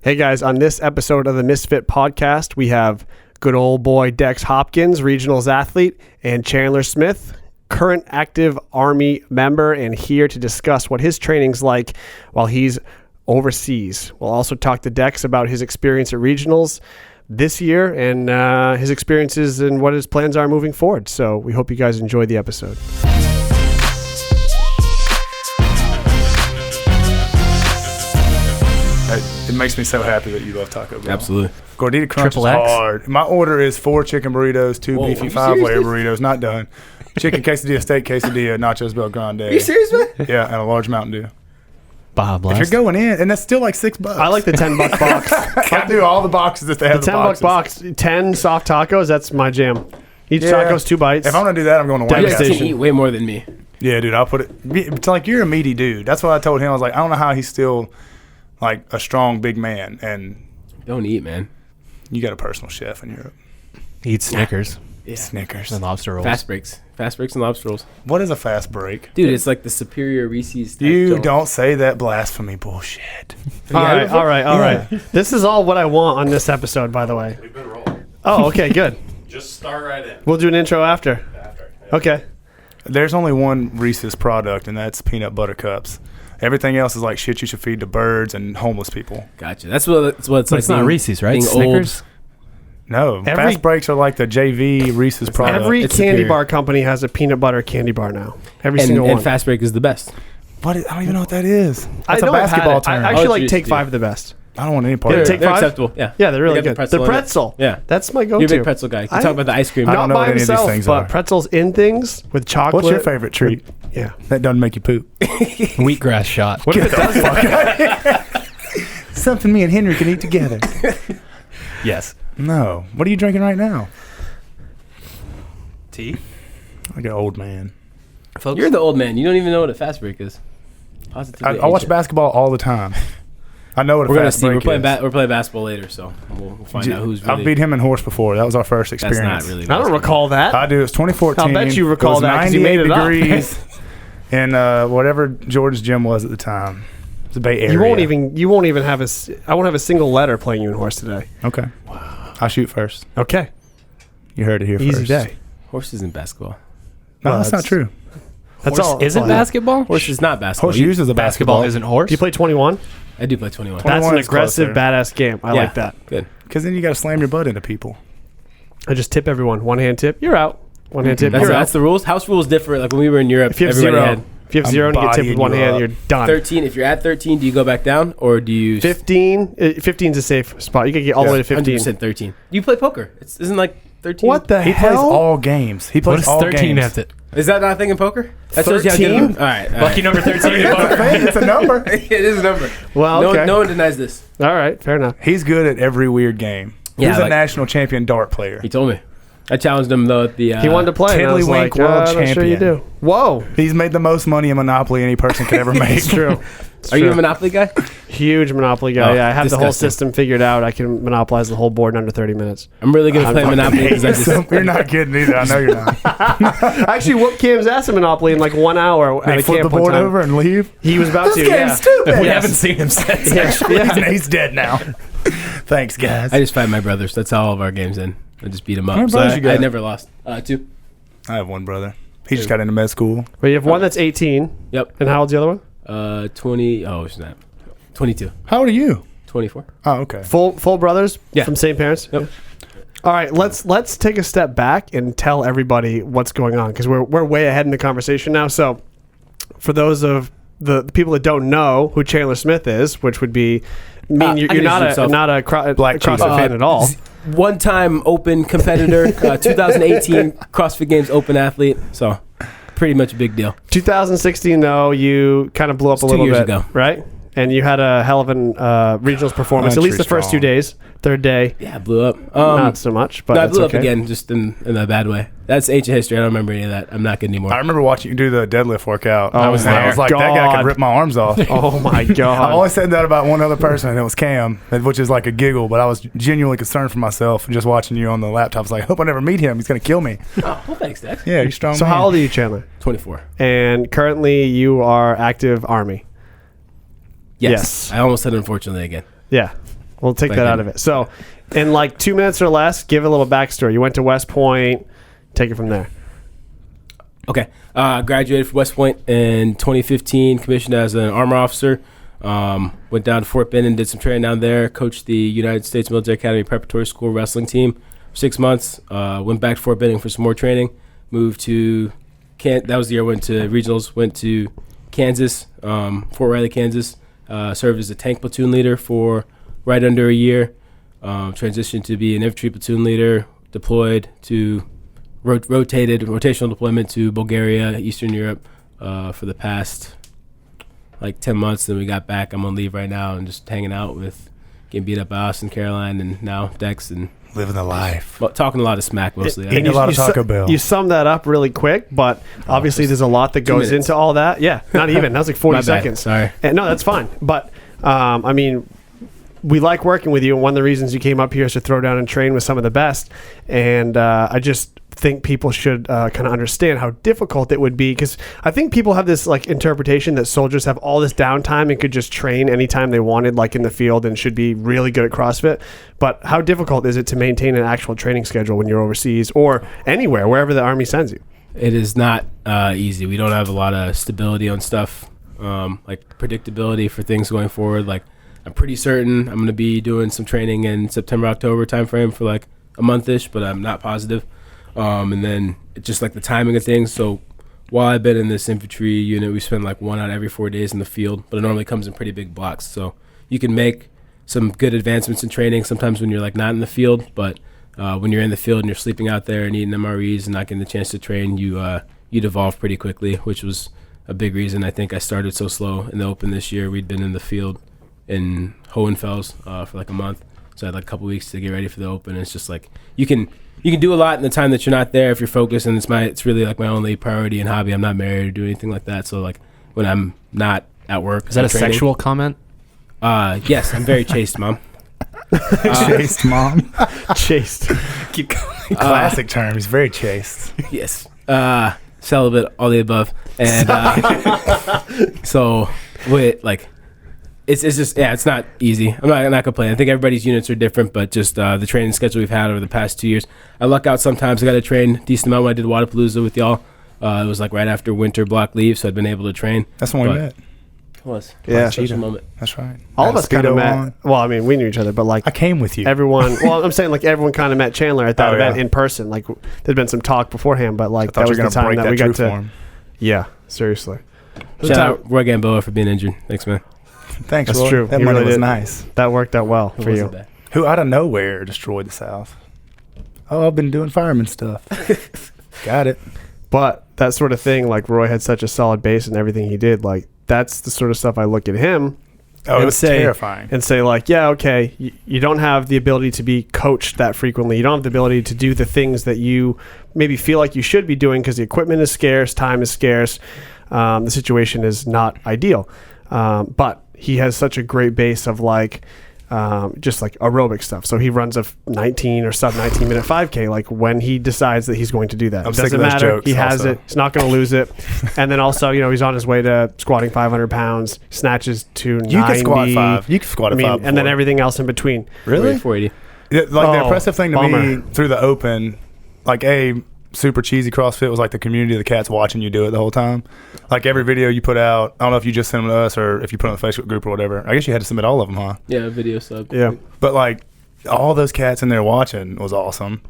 Hey guys, on this episode of the Misfit podcast, we have good old boy Dex Hopkins, regionals athlete, and Chandler Smith, current active Army member, and here to discuss what his training's like while he's overseas. We'll also talk to Dex about his experience at regionals this year and his experiences and what his plans are moving forward. So we hope you guys enjoy the episode. It makes me so happy that you love Taco Bell. Absolutely. Gordita Crunch is hard. My order is 4 chicken burritos, 2 beefy 5-layer burritos. Not done. Chicken quesadilla, steak quesadilla, nachos Bel Grande. Are you serious, man? Yeah, and a large Mountain Dew. Baja Blast. If you're going in, and that's still like $6. I like the $10 box. I do all the boxes that they have. The $10 box, 10 soft tacos. That's my jam. Each taco's 2 bites. If I'm gonna do that, I'm going to You White guys Castle. can eat way more than me. Yeah, dude, I'll put it. It's like you're a meaty dude. That's what I told him. I was like, I don't know how he's still like a strong big man, and Don't eat, man. you got a personal chef in Europe. Eat Snickers Yeah. Snickers. and lobster rolls. Fast breaks and lobster rolls. What is a fast break? Dude, it's like the superior Reese's. You don't say that blasphemy bullshit. All right. This is all what I want on this episode, by the way. We've been rolling. Oh, okay, good. Just start right in. We'll do an intro after. Okay. There's only one Reese's product, and that's peanut butter cups. Everything else is like shit you should feed to birds and homeless people. Gotcha. That's what it's like. It's not Reese's, right? being Snickers. No, fast breaks are like the JV Reese's product. Every It's candy superior. bar company has a peanut butter candy bar now. Every And, single and one. fast break is the best. What is, I don't even know what that is. I That's a know I've had basketball it. term. I I actually Oh, like it's Take used to. 5 the best. don't want any part Yeah, of Take it. They're 5? acceptable. Yeah. Yeah, they're really They got good. the The pretzel in it. pretzel. Yeah. That's my You're a go-to. big pretzel guy. You I- talk about the ice cream. I don't Not know by what any of these myself, things but are. pretzels in things with chocolate. What's your favorite treat? Yeah. That doesn't make you poop. Wheatgrass shot. What if it does? Something me and Henry can eat together. Yes. No. What are you drinking right now? Tea. Like an old man. Folks. You're the old man. You don't even know what a fast break is. Positively I watch ancient. basketball all the time. I know what a We're gonna fast see. break We're playing. is. We're playing basketball later, so we'll find out who's really. I've beat him in horse before. That was our first That's experience. not really. I don't basketball. recall that. I do. It's 2014. I'll bet you recall it was that 'cause you made it up. 98 degrees in whatever Jordan's gym was at the time. It's the Bay Area. You won't even have I won't have a single letter playing you in horse today. Okay. Wow. I'll shoot first. Okay. You heard it here Easy first. day. Horse isn't basketball. No, Well, that's not that's- true. That's Horse all. isn't basketball? Horse is not basketball. Horse uses a Basketball basketball. isn't horse? You play 21? I do play 21. That's 21 an is aggressive, closer. badass game. I like that. Good. Because then you got to slam your butt into people. I just tip everyone. One hand tip. You're out. One hand tip. That's, You're out. that's the rules. House rules differ. Like when we were in Europe, If you have everybody zero, had if you have I'm zero and you get tipped with bodying one you hand, up. you're done. 13. If you're at 13, do you go back down or do you 15. 15 is a safe spot. You can get all the way to 15. 100% 13? Do you play poker? Isn't like 13? What the He plays hell? all games. He What plays does all 13 games. have to? Is that not a thing in poker? That shows you how good. 13? All right. Lucky number 13 in It's a poker. thing. It's a number. It is a number. Well, okay. No one denies this. All right. Fair enough. He's good at every weird game. Yeah, He's a like- national champion dart player. He told me. I challenged him though at the. He wanted to play. And I was Tiddlywink like, world I'm sure you champion. do. Whoa. He's made the most money in Monopoly any person could ever make. It's true. It's Are you true. a Monopoly guy? Huge Monopoly guy? Oh, Yeah, I have the whole disgusting. system figured out. I can monopolize the whole board in under 30 minutes. I'm really good at I'm playing fucking Monopoly because I just. You're not kidding either. I know you're not. I actually whooped Cam's ass in Monopoly in like 1 hour at They a flip camp the one board time. over and leave. He was about to. This game's Yeah. stupid. We Yes. haven't seen him since. Yeah. He's dead now. Thanks, guys. I just fight my brothers. That's how all of our games end. I just beat them How many up. So brothers you got? I never lost. 2. I have one brother. He just got into med school. But you have one that's 18. Yep. And how old's the other one? 20. Oh, it's not. 22. How old are you? 24. Oh, okay. Full brothers? Yeah. From same parents? Yep. All right, let's take a step back and tell everybody what's going on because we're way ahead in the conversation now. So, for those of the people that don't know who Chandler Smith is, which would be, you're not a Black CrossFit Cheetah. fan at all. One-time open competitor, 2018 CrossFit Games open athlete. So, pretty much a big deal. 2016 though, you kind of blew up a little 2 years bit, ago. right? And you had a hell of an regionals performance, at least the first 2 days. Third day, Yeah, blew up. not so much, but No, I that's blew okay. up again, just in a bad way. That's ancient history. I don't remember any of that. I'm not good anymore. I remember watching you do the deadlift workout. Oh, I was my like, that guy God. could rip my arms off. Oh my I god! only said that about one other person, and it was Cam, which is like a giggle, but I was genuinely concerned for myself just watching you on the laptop. I was like, I hope I never meet him. He's going to kill me. Oh, well, thanks, Dex. Yeah, you're strong. So man. how old are you, Chandler? 24. And currently you are active Army. Yes. Yes. I almost said unfortunately again. Yeah. We'll take Thank that you. out of it. So, in like 2 minutes or less, give a little backstory. You went to West Point. Take it from there. Okay. Graduated from West Point in 2015, commissioned as an armor officer. Went down to Fort Benning, did some training down there, coached the United States Military Academy Preparatory School wrestling team for 6 months. Went back to Fort Benning for some more training. Moved to, that was the year I went to regionals, went to Kansas, Fort Riley, Kansas. Served as a tank platoon leader for right under a year. Transitioned to be an infantry platoon leader, deployed to rotational deployment to Bulgaria, Eastern Europe for the past like 10 months. Then we got back. I'm on leave right now and just hanging out with getting beat up by Austin, Caroline, and now Dex, and Living the life. talking a lot of smack mostly. Eating a lot of Taco Bell. You summed that up really quick, but obviously there's a lot that goes minutes. into all that. Yeah, not even. That was like 40 My bad. seconds. Sorry. And no, that's fine. But, I mean, we like working with you, and one of the reasons you came up here is to throw down and train with some of the best. And I just think people should kind of understand how difficult it would be, because I think people have this like interpretation that soldiers have all this downtime and could just train anytime they wanted, like in the field, and should be really good at CrossFit. But how difficult is it to maintain an actual training schedule when you're overseas or anywhere, wherever the Army sends you? It is not easy. We don't have a lot of stability on stuff, like predictability for things going forward. Like, I'm pretty certain I'm going to be doing some training in September, October timeframe for like a month-ish, but I'm not positive. And then it's just like the timing of things. So while I've been in this infantry unit, we spend like 1 out of every 4 days in the field, but it normally comes in pretty big blocks. So you can make some good advancements in training sometimes when you're like not in the field, but when you're in the field and you're sleeping out there and eating MREs and not getting the chance to train, you devolve pretty quickly, which was a big reason I think I started so slow in the Open this year. We'd been in the field in Hohenfels for like a month, so I had like a couple weeks to get ready for the Open. And it's just like you can do a lot in the time that you're not there if you're focused, and it's really like my only priority and hobby. I'm not married or do anything like that, so like when I'm not at work, Is that a training, sexual comment? Yes, I'm very chaste, Mom. Chaste mom. Chased. Keep going. Classic term. He's very chaste. Yes. Celibate, all the above. And so with like it's just it's not easy. I'm not complaining. I think everybody's units are different, but just the training schedule we've had over the past 2 years. I luck out sometimes. I got to train a decent amount when I did Wadapalooza with y'all. It was like right after winter block leave, so I'd been able to train. That's when we met. It was. Yeah. Special moment. That's right. All of us kind of Speedo met. on. Well, I mean, we knew each other, but like I came with you. everyone. Well, I'm saying like everyone kind of met Chandler at that Oh, event yeah. in person. Like there'd been some talk beforehand, but like I thought that you was were the going to time break that we that got truth for to. him. Yeah, seriously. Shout out Roy Gamboa for being injured. Thanks, man. Thanks, That's Roy. true. That He money really was did. nice. That worked out well It for you. wasn't bad. Who out of nowhere destroyed the South? Oh, I've been doing fireman stuff. Got it. But that sort of thing, like Roy had such a solid base in everything he did. Like that's the sort of stuff I look at him Oh, and it was terrifying. and say like, yeah, okay, you don't have the ability to be coached that frequently. You don't have the ability to do the things that you maybe feel like you should be doing because the equipment is scarce, time is scarce, the situation is not ideal. But he has such a great base of like just like aerobic stuff. So he runs a 19 or sub 19 minute 5K. Like when he decides that he's going to do that, I'm it sick doesn't of those matter. jokes He has also. it. He's not going to lose it. And then also, he's on his way to squatting 500 pounds, snatches to 90. You can squat 5. You can squat a 5 and then before. everything else in between. Really? 480. Yeah, like the Oh, impressive thing to bummer. me through the Open, like super cheesy CrossFit was like the community of the cats watching you do it the whole time. Like every video you put out, I don't know if you just sent them to us or if you put it on the Facebook group or whatever. I guess you had to submit all of them, huh? Yeah, video sub. Yeah. But like all those cats in there watching was awesome.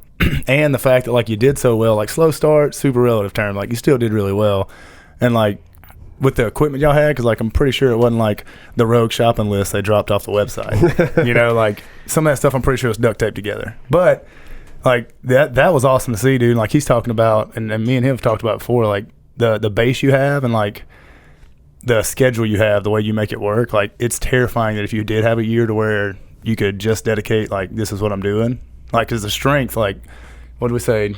And the fact that like you did so well, like slow start, super relative term, like you still did really well. And like with the equipment y'all had, because like I'm pretty sure it wasn't like the rogue shopping list they dropped off the website. Like some of that stuff I'm pretty sure was duct taped together. But like that was awesome to see, dude. Like he's talking about, and me and him have talked about before, like the base you have and like the schedule you have, the way you make it work. Like it's terrifying that if you did have a year to where you could just dedicate, like this is what I'm doing. Like because the strength, like what do we say?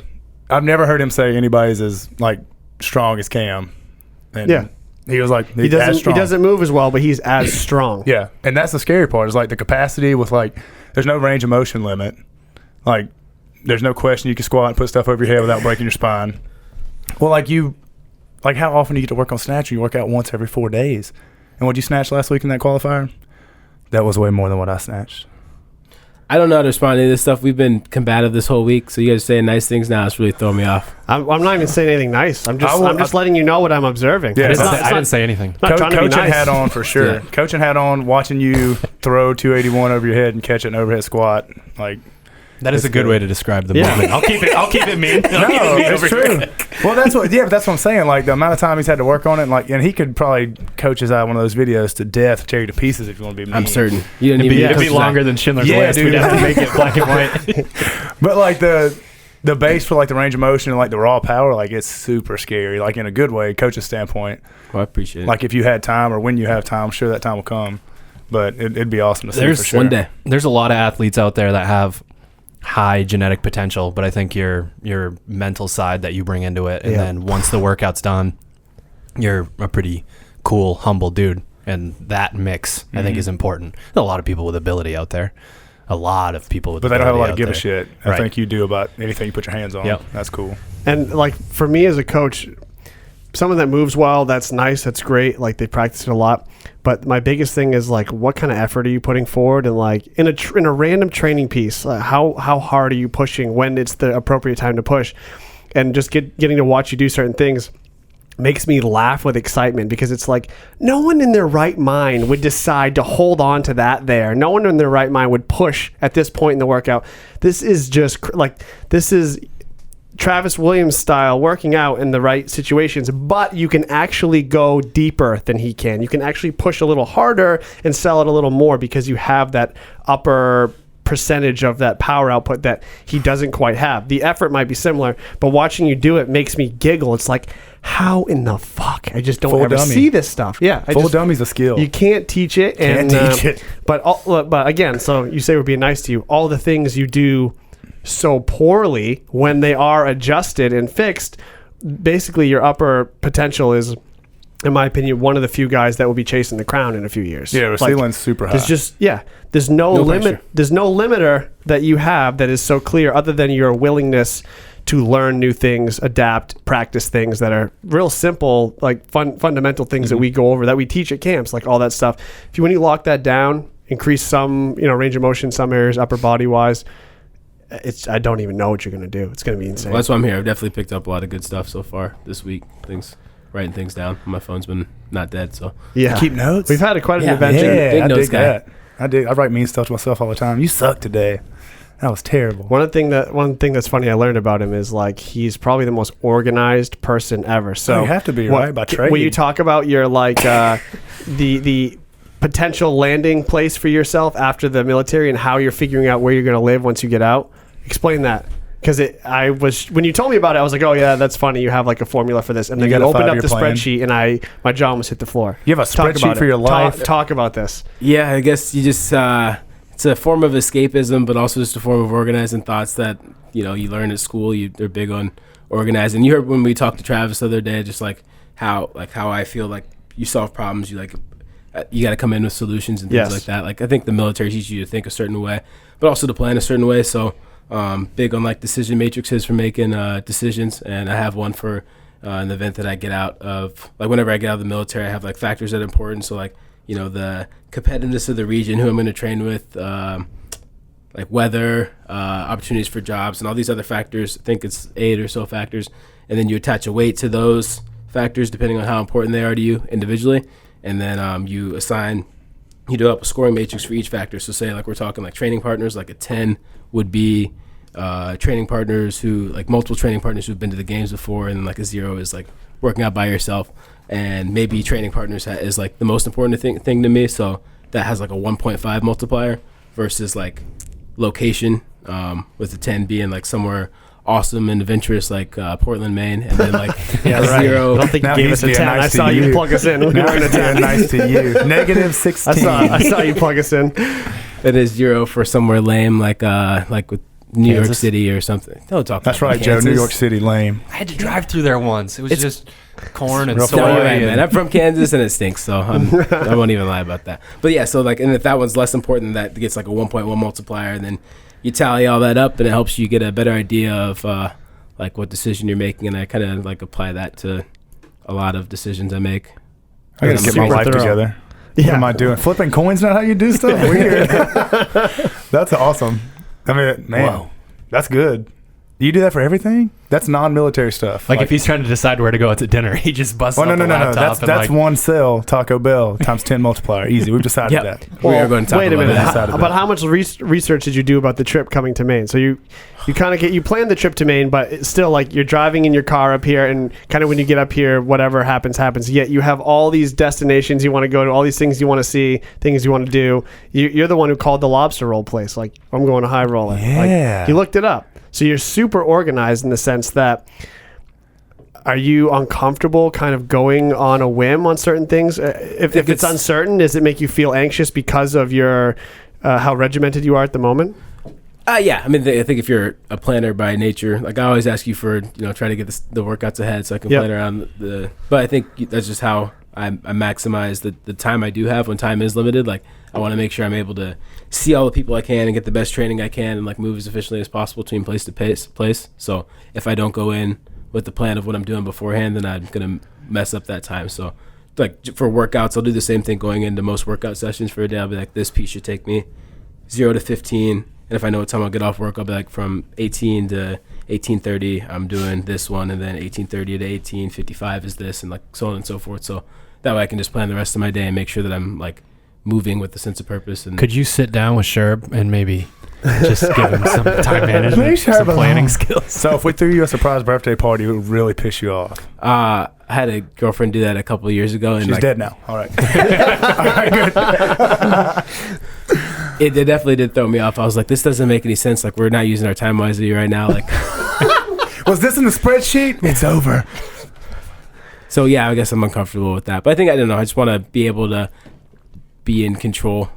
I've never heard him say anybody's as like strong as Cam. And Yeah. he was like He doesn't move as well, but he's as strong. Yeah, and that's the scary part is like the capacity with like there's no range of motion limit. Like there's no question you can squat and put stuff over your head without breaking your spine. Well, like how often do you get to work on snatch? You work out once every 4 days. And what'd you snatch last week in that qualifier? That was way more than what I snatched. I don't know how to respond to any of this stuff. We've been combative this whole week, so you guys saying nice things now. It's really throwing me off. I'm not even saying anything nice. I'm just letting you know what I'm observing. Yeah, I didn't say anything. Not trying to be coaching nice. hat on for sure. Yeah. Coaching hat on, watching you throw 281 over your head and catch an overhead squat. Like, That is it's a good good. way to describe the Yeah. movement. I'll keep it mean. no, it's true. Well, that's what I'm saying. Like, the amount of time he's had to work on it, and he could probably coach his eye one of those videos to death, tear you to pieces if you want to be mean. I'm certain. You didn't even It'd be coach that. longer than Schindler's Yeah, List. dude. We'd have to make it black and white. But like the base for like the range of motion and like the raw power, like it's super scary. Like in a good way, coach's standpoint. Well, I appreciate it. Like if you had time or when you have time, I'm sure that time will come. But it'd be awesome to see There's for sure. one day. There's a lot of athletes out there that have high genetic potential, but I think your mental side that you bring into it, and Yeah. then once the workout's done, you're a pretty cool, humble dude, and that mix I think is important. There's a lot of people with ability out there, a lot of people with But they don't have a lot ability of give a out there. shit. I Right. think you do about anything you put your hands on. Yep. That's cool. And like for me as a coach, someone that moves well, that's nice, that's great. Like they practice it a lot. But my biggest thing is like, what kind of effort are you putting forward? And like in a random training piece, how hard are you pushing when it's the appropriate time to push? And just getting to watch you do certain things makes me laugh with excitement, because it's like no one in their right mind would decide to hold on to that there. No one in their right mind would push at this point in the workout. This is just this is Travis Williams style working out in the right situations, but you can actually go deeper than he can. You can actually push a little harder and sell it a little more because you have that upper percentage of that power output that he doesn't quite have. The effort might be similar, but watching you do it makes me giggle. It's like, how in the fuck? I just don't Full ever dummy. see this stuff. Yeah, Full dummy's a skill. you can't teach it. Can't teach it. But again, so you say we're being nice to you. All the things you do so poorly, when they are adjusted and fixed, basically your upper potential is, in my opinion, one of the few guys that will be chasing the crown in a few years. Yeah, Like, ceiling's super high. there's no limit. pressure. There's no limiter that you have that is so clear, other than your willingness to learn new things, adapt, practice things that are real simple, like fundamental things that we go over, that we teach at camps, like all that stuff. When you lock that down, increase some, range of motion, some areas, upper body wise, I don't even know what you're going to do. It's going to be insane. Well, that's why I'm here. I've definitely picked up a lot of good stuff so far this week. Writing things down. My phone's been not dead, so Yeah. Keep notes. We've had quite an Yeah, adventure. Yeah, Big I notes dig guy. that. I write mean stuff to myself all the time. You suck today. That was terrible. One thing that's funny I learned about him is like he's probably the most organized person ever. So Oh, you have to be, right, by trade. When you talk about your like the potential landing place for yourself after the military and how you're figuring out where you're going to live once you get out, explain that. Because when you told me about it, I was like, oh yeah, that's funny. You have like a formula for this, and then You you got a opened up 5-year the plan. spreadsheet, and my jaw almost hit the floor. You have a Talk spreadsheet about for it. your life. Talk about this. yeah, I guess you just it's a form of escapism, but also just a form of organizing thoughts that you learn at school. They're big on organizing. You heard when we talked to Travis the other day, just like how I feel like you solve problems. You got to come in with solutions and things Yes. like that. Like I think the military teaches you to think a certain way, but also to plan a certain way. So big on like decision matrices for making decisions, and I have one for an event that I get out of. Like whenever I get out of the military, I have like factors that are important. So like the competitiveness of the region, who I'm going to train with, like weather, opportunities for jobs, and all these other factors. I think it's 8 or so factors, and then you attach a weight to those factors depending on how important they are to you individually, and then you develop a scoring matrix for each factor. So say like we're talking like training partners, like a 10 would be training partners multiple training partners who've been to the games before, and like a 0 is like working out by yourself. And maybe training partners is like the most important thing to me, so that has like a 1.5 multiplier versus like location, with the 10 being like somewhere awesome and adventurous like Portland, Maine, and then like Yeah, a right. 0. I don't think Now you gave he's us a being 10. nice I to saw you you. plug us in. We Now were in a he's 10. being nice to you. Negative 16. I saw you plug us in. It is 0 for somewhere lame like with New York Kansas? City or something. Don't talk. That's about right, Joe. New Kansas. York City, lame. I had to drive through there once. It was just corn and real soy. No, you're right, and- man. I'm from Kansas and it stinks, so I won't even lie about that. But yeah, so like, and if that one's less important, that gets like a 1.1 multiplier, and then you tally all that up, and it helps you get a better idea of like what decision you're making, and I kind of like apply that to a lot of decisions I make. I gotta get my super life thorough. together. What am I doing? Flipping coins? Not how you do stuff? Weird. That's awesome. I mean, man, Whoa. that's good. You do that for everything? That's non-military stuff. Like if he's trying to decide where to go at dinner, he just busts out the laptop. That's one cell Taco Bell times 10 multiplier. Easy. We've decided that. We are going to talk wait a about minute. that. But how much research did you do about the trip coming to Maine? So you kind of you planned the trip to Maine, but it's still like you're driving in your car up here, and kind of when you get up here, whatever happens. Yet you have all these destinations you want to go to, all these things you want to see, things you want to do. You're the one who called the lobster roll place. Like, I'm going to High Roller. Yeah. Like, you looked it up. So you're super organized in the sense that, are you uncomfortable kind of going on a whim on certain things? If it's uncertain, does it make you feel anxious because of your how regimented you are at the moment? Yeah. I mean, I think if you're a planner by nature, like I always ask you for, try to get the workouts ahead so I can plan around but I think that's just how I maximize the time I do have when time is limited. Like, I want to make sure I'm able to see all the people I can and get the best training I can and like move as efficiently as possible between place to place. So if I don't go in with the plan of what I'm doing beforehand, then I'm going to mess up that time. So like for workouts, I'll do the same thing going into most workout sessions for a day. I'll be like, this piece should take me 0 to 15. And if I know what time I'll get off work, I'll be like, from 18 to 18:30, I'm doing this one. And then 18:30 to 18:55 is this, and like so on and so forth. So that way I can just plan the rest of my day and make sure that I'm like moving with a sense of purpose. And Could you sit down with Sherb and maybe just give him some time management, some planning skills? So if we threw you a surprise birthday party, it would really piss you off. I had a girlfriend do that a couple of years ago. And She's dead now. All right. All right, good. It definitely did throw me off. I was like, this doesn't make any sense. Like, we're not using our time wisely right now. Like, was this in the spreadsheet? It's over. So yeah, I guess I'm uncomfortable with that. But I think, I don't know, I just want to be able to be in control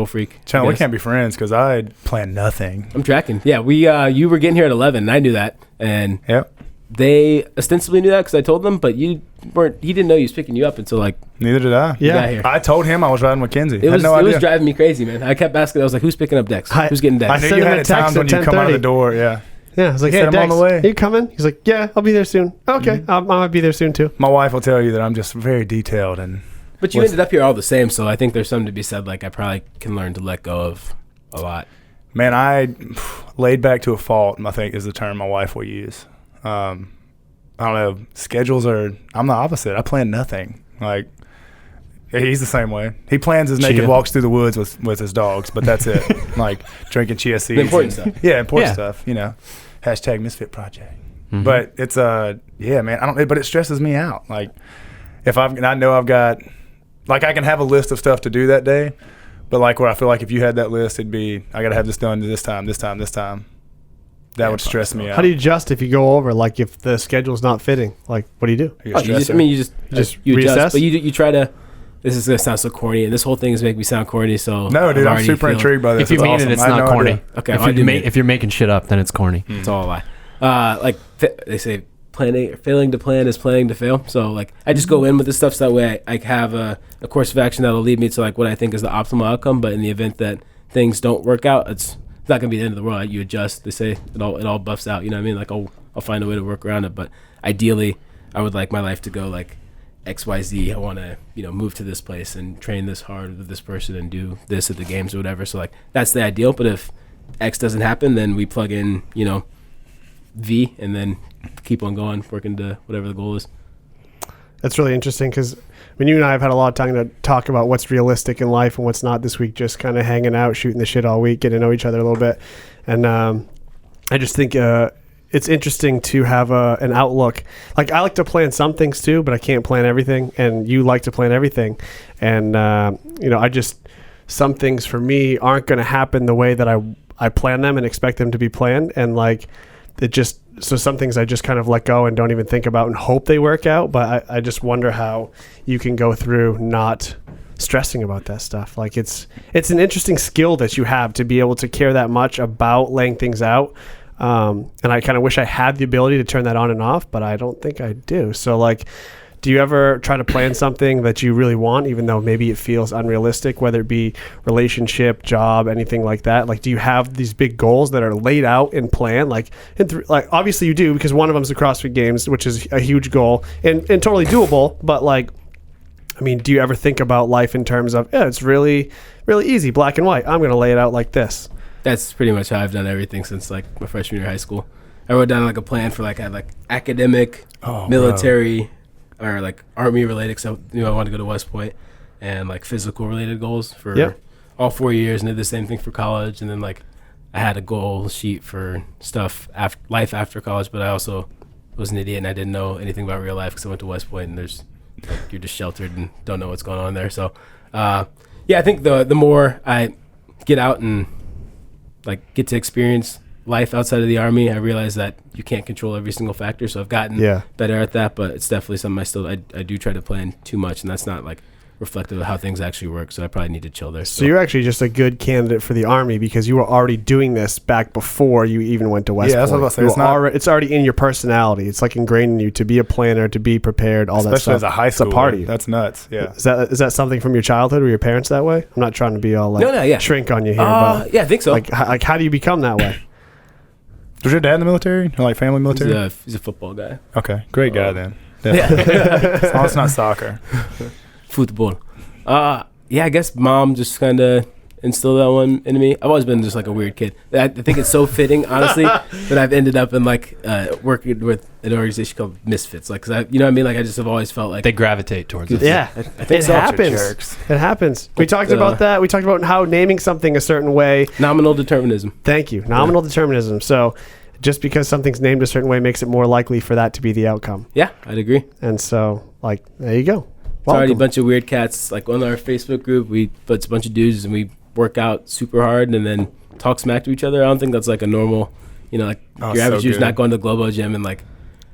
freak. Chandler, we can't be friends because I plan nothing. I'm tracking. Yeah, you were getting here at 11, and I knew that. And Yep. they ostensibly knew that because I told them, but he didn't know he was picking you up until like Neither did I. you got here. I told him I was riding with Kenzie. It was no idea. driving me crazy, man. I kept asking. I was like, "Who's picking up Dex? Who's getting Dex?" I knew Send you him had a at times text when at you come out of the 10:30. door. Yeah. Yeah, I was like, He hey, said, I'm on Dex, the way. are you coming? He's like, yeah, I'll be there soon. Okay, I might be there soon too. My wife will tell you that I'm just very detailed and. But you ended up here all the same, so I think there's something to be said. Like, I probably can learn to let go of a lot. Man, I laid back to a fault, I think is the term my wife will use. I don't know. Schedules are, I'm the opposite. I plan nothing. Like, he's the same way. He plans his naked walks through the woods with his dogs, but that's it. Like, drinking chia seeds. The important stuff. Yeah, important stuff, Hashtag Misfit Project. Mm-hmm. But it's, yeah, man, but it stresses me out. Like, I know I've got, like, I can have a list of stuff to do that day, but like where I feel like if you had that list, it'd be, I got to have this done this time. That would stress me out. How do you adjust if you go over? Like, if the schedule's not fitting, like, what do you do? You You stress it. you reassess? adjust, but you try to. This is gonna sound so corny, and this whole thing is making me sound corny. So No, dude, I'm already super intrigued by this. If you It's mean awesome. it, it's I had not no corny. idea. Okay, If you're making shit up, then it's corny. It's all a lie. They say failing to plan is planning to fail. So like I just go in with this stuff so that way I have a course of action that'll lead me to like what I think is the optimal outcome. But in the event that things don't work out, it's not gonna be the end of the world. You adjust. They say it all buffs out. You know what I mean? Like I'll find a way to work around it. But ideally, I would like my life to go like XYZ. I want to move to this place and train this hard with this person and do this at the games or whatever. So like that's the ideal. But if X doesn't happen, then we plug in V and then keep on going, working to whatever the goal is. That's really interesting because you and I have had a lot of time to talk about what's realistic in life and what's not this week, just kind of hanging out, shooting the shit all week, getting to know each other a little bit. And I just think it's interesting to have an outlook. Like, I like to plan some things too, but I can't plan everything. And you like to plan everything. And, some things for me aren't going to happen the way that I plan them and expect them to be planned. And like, so some things I just kind of let go and don't even think about and hope they work out. But I just wonder how you can go through not stressing about that stuff. Like it's an interesting skill that you have to be able to care that much about laying things out. And I kind of wish I had the ability to turn that on and off, but I don't think I do. So like, do you ever try to plan something that you really want, even though maybe it feels unrealistic, whether it be relationship, job, anything like that? Like, do you have these big goals that are laid out and planned? Like obviously you do, because one of them is the CrossFit Games, which is a huge goal and totally doable. But like, I mean, do you ever think about life in terms of, it's really, really easy, black and white. I'm going to lay it out like this. That's pretty much how I've done everything since like my freshman year of high school. I wrote down like a plan for like I had like academic, military, or like army related. So I wanted to go to West Point, and like physical related goals for all 4 years, and did the same thing for college. And then like I had a goal sheet for stuff life after college, but I also was an idiot and I didn't know anything about real life because I went to West Point and there's like, you're just sheltered and don't know what's going on there. So I think the more I get out and like get to experience life outside of the Army, I realize that you can't control every single factor. So I've gotten better at that, but it's definitely something I do try to plan too much, and that's not like reflective of how things actually work. So I probably need to chill there. So you're actually just a good candidate for the Army because you were already doing this back before you even went to West Point. That's what I was about to say. It's already in your personality. It's like ingrained in you to be a planner, to be prepared, all that stuff. Especially as a high schooler. It's a part of you. That's nuts. Yeah. Is that something from your childhood? Were your parents that way? I'm not trying to be all like shrink on you here, but I think so. Like how do you become that way? Was your dad in the military? Or like family military? He's a football guy. Okay, great guy then. Yeah. As long as it's not soccer. Football. I guess mom just kind of instilled that one into me. I've always been just like a weird kid. I think it's so fitting, honestly, that I've ended up in like working with an organization called Misfits. Like, 'cause I just have always felt like they gravitate towards it. Yeah, I think it happens. It happens. We talked about that. We talked about how naming something a certain way. Nominal determinism. Thank you. Nominal determinism. So just because something's named a certain way makes it more likely for that to be the outcome. Yeah, I'd agree. And so, like, there you go. It's already a bunch of weird cats. Like on our Facebook group, it's a bunch of dudes and we work out super hard and then talk smack to each other. I don't think that's like a normal, your average dude's not going to the Globo gym and like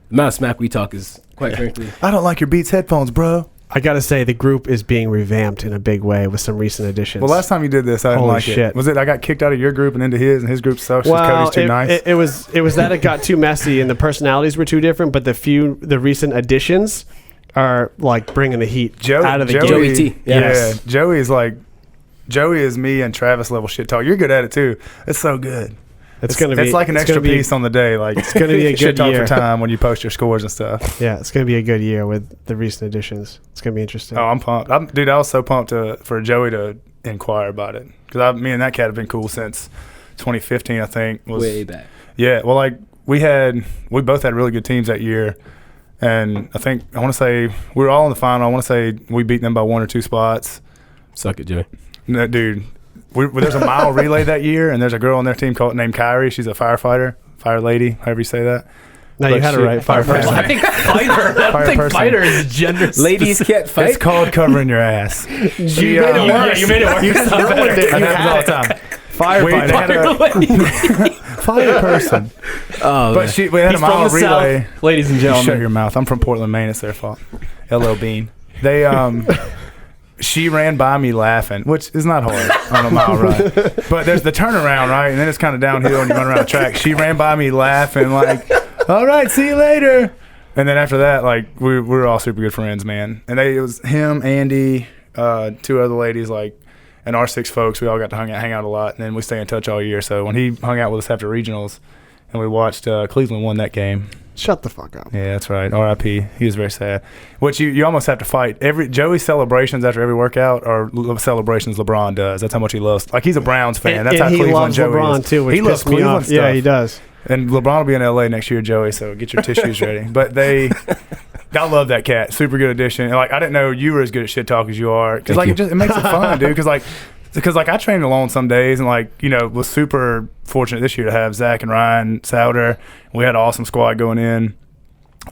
the amount of smack we talk is quite frankly. I don't like your Beats headphones, bro. I gotta say the group is being revamped in a big way with some recent additions. Well, last time you did this, I didn't like it. Was it I got kicked out of your group and into his, and his group sucks because Cody's too nice? It was that it got too messy and the personalities were too different. But the recent additions are like bringing the heat out of the game. Joey T. Yes. Yeah, Joey is me and Travis level shit talk. You're good at it too. It's so good. It's like an extra piece on the day. Like it's gonna be a good shit talk year for time when you post your scores and stuff. Yeah, it's gonna be a good year with the recent additions. It's gonna be interesting. Oh, I'm pumped. Dude, I was so pumped for Joey to inquire about it because me and that cat have been cool since 2015. I think way back. Yeah, well, like we both had really good teams that year, and I want to say we were all in the final. I want to say we beat them by 1 or 2 spots. Suck it, Joey. No, dude. There's a mile relay that year, and there's a girl on their team named Kyrie. She's a firefighter, fire lady, however you say that. No, you had it right. Fire person. I think fighter is a gender. Ladies can't fight. It's called covering your ass. You made it worse. You made it worse. That happens all the time. Firefighter. Fire person. Oh, but we had a mile relay. South, ladies and gentlemen. Shut your mouth. I'm from Portland, Maine. It's their fault. LL Bean. They she ran by me laughing, which is not hard on a mile run. But there's the turnaround, right? And then it's kind of downhill and you run around the track. She ran by me laughing like, all right, see you later. And then after that, like, we were all super good friends, man. And it was him, Andy, 2 other ladies, like, and our 6 folks. We all got to hang out a lot. And then we stay in touch all year. So when he hung out with us after regionals and we watched Cleveland won that game. Shut the fuck up. Yeah, that's right. R.I.P. He was very sad. Which you almost have to fight. Joey's celebrations after every workout are celebrations LeBron does. That's how much he loves. Like, he's a Browns fan. That's how Cleveland Joey LeBron is. too, which he loves pissed me Cleveland off. stuff. Yeah, he does. And LeBron will be in L.A. next year, Joey, so get your tissues ready. But I love that cat. Super good addition. And, like, I didn't know you were as good at shit talk as you are. Because, like, it makes it fun, dude. Because I trained alone some days and, like, was super fortunate this year to have Zach and Ryan Souder. We had an awesome squad going in,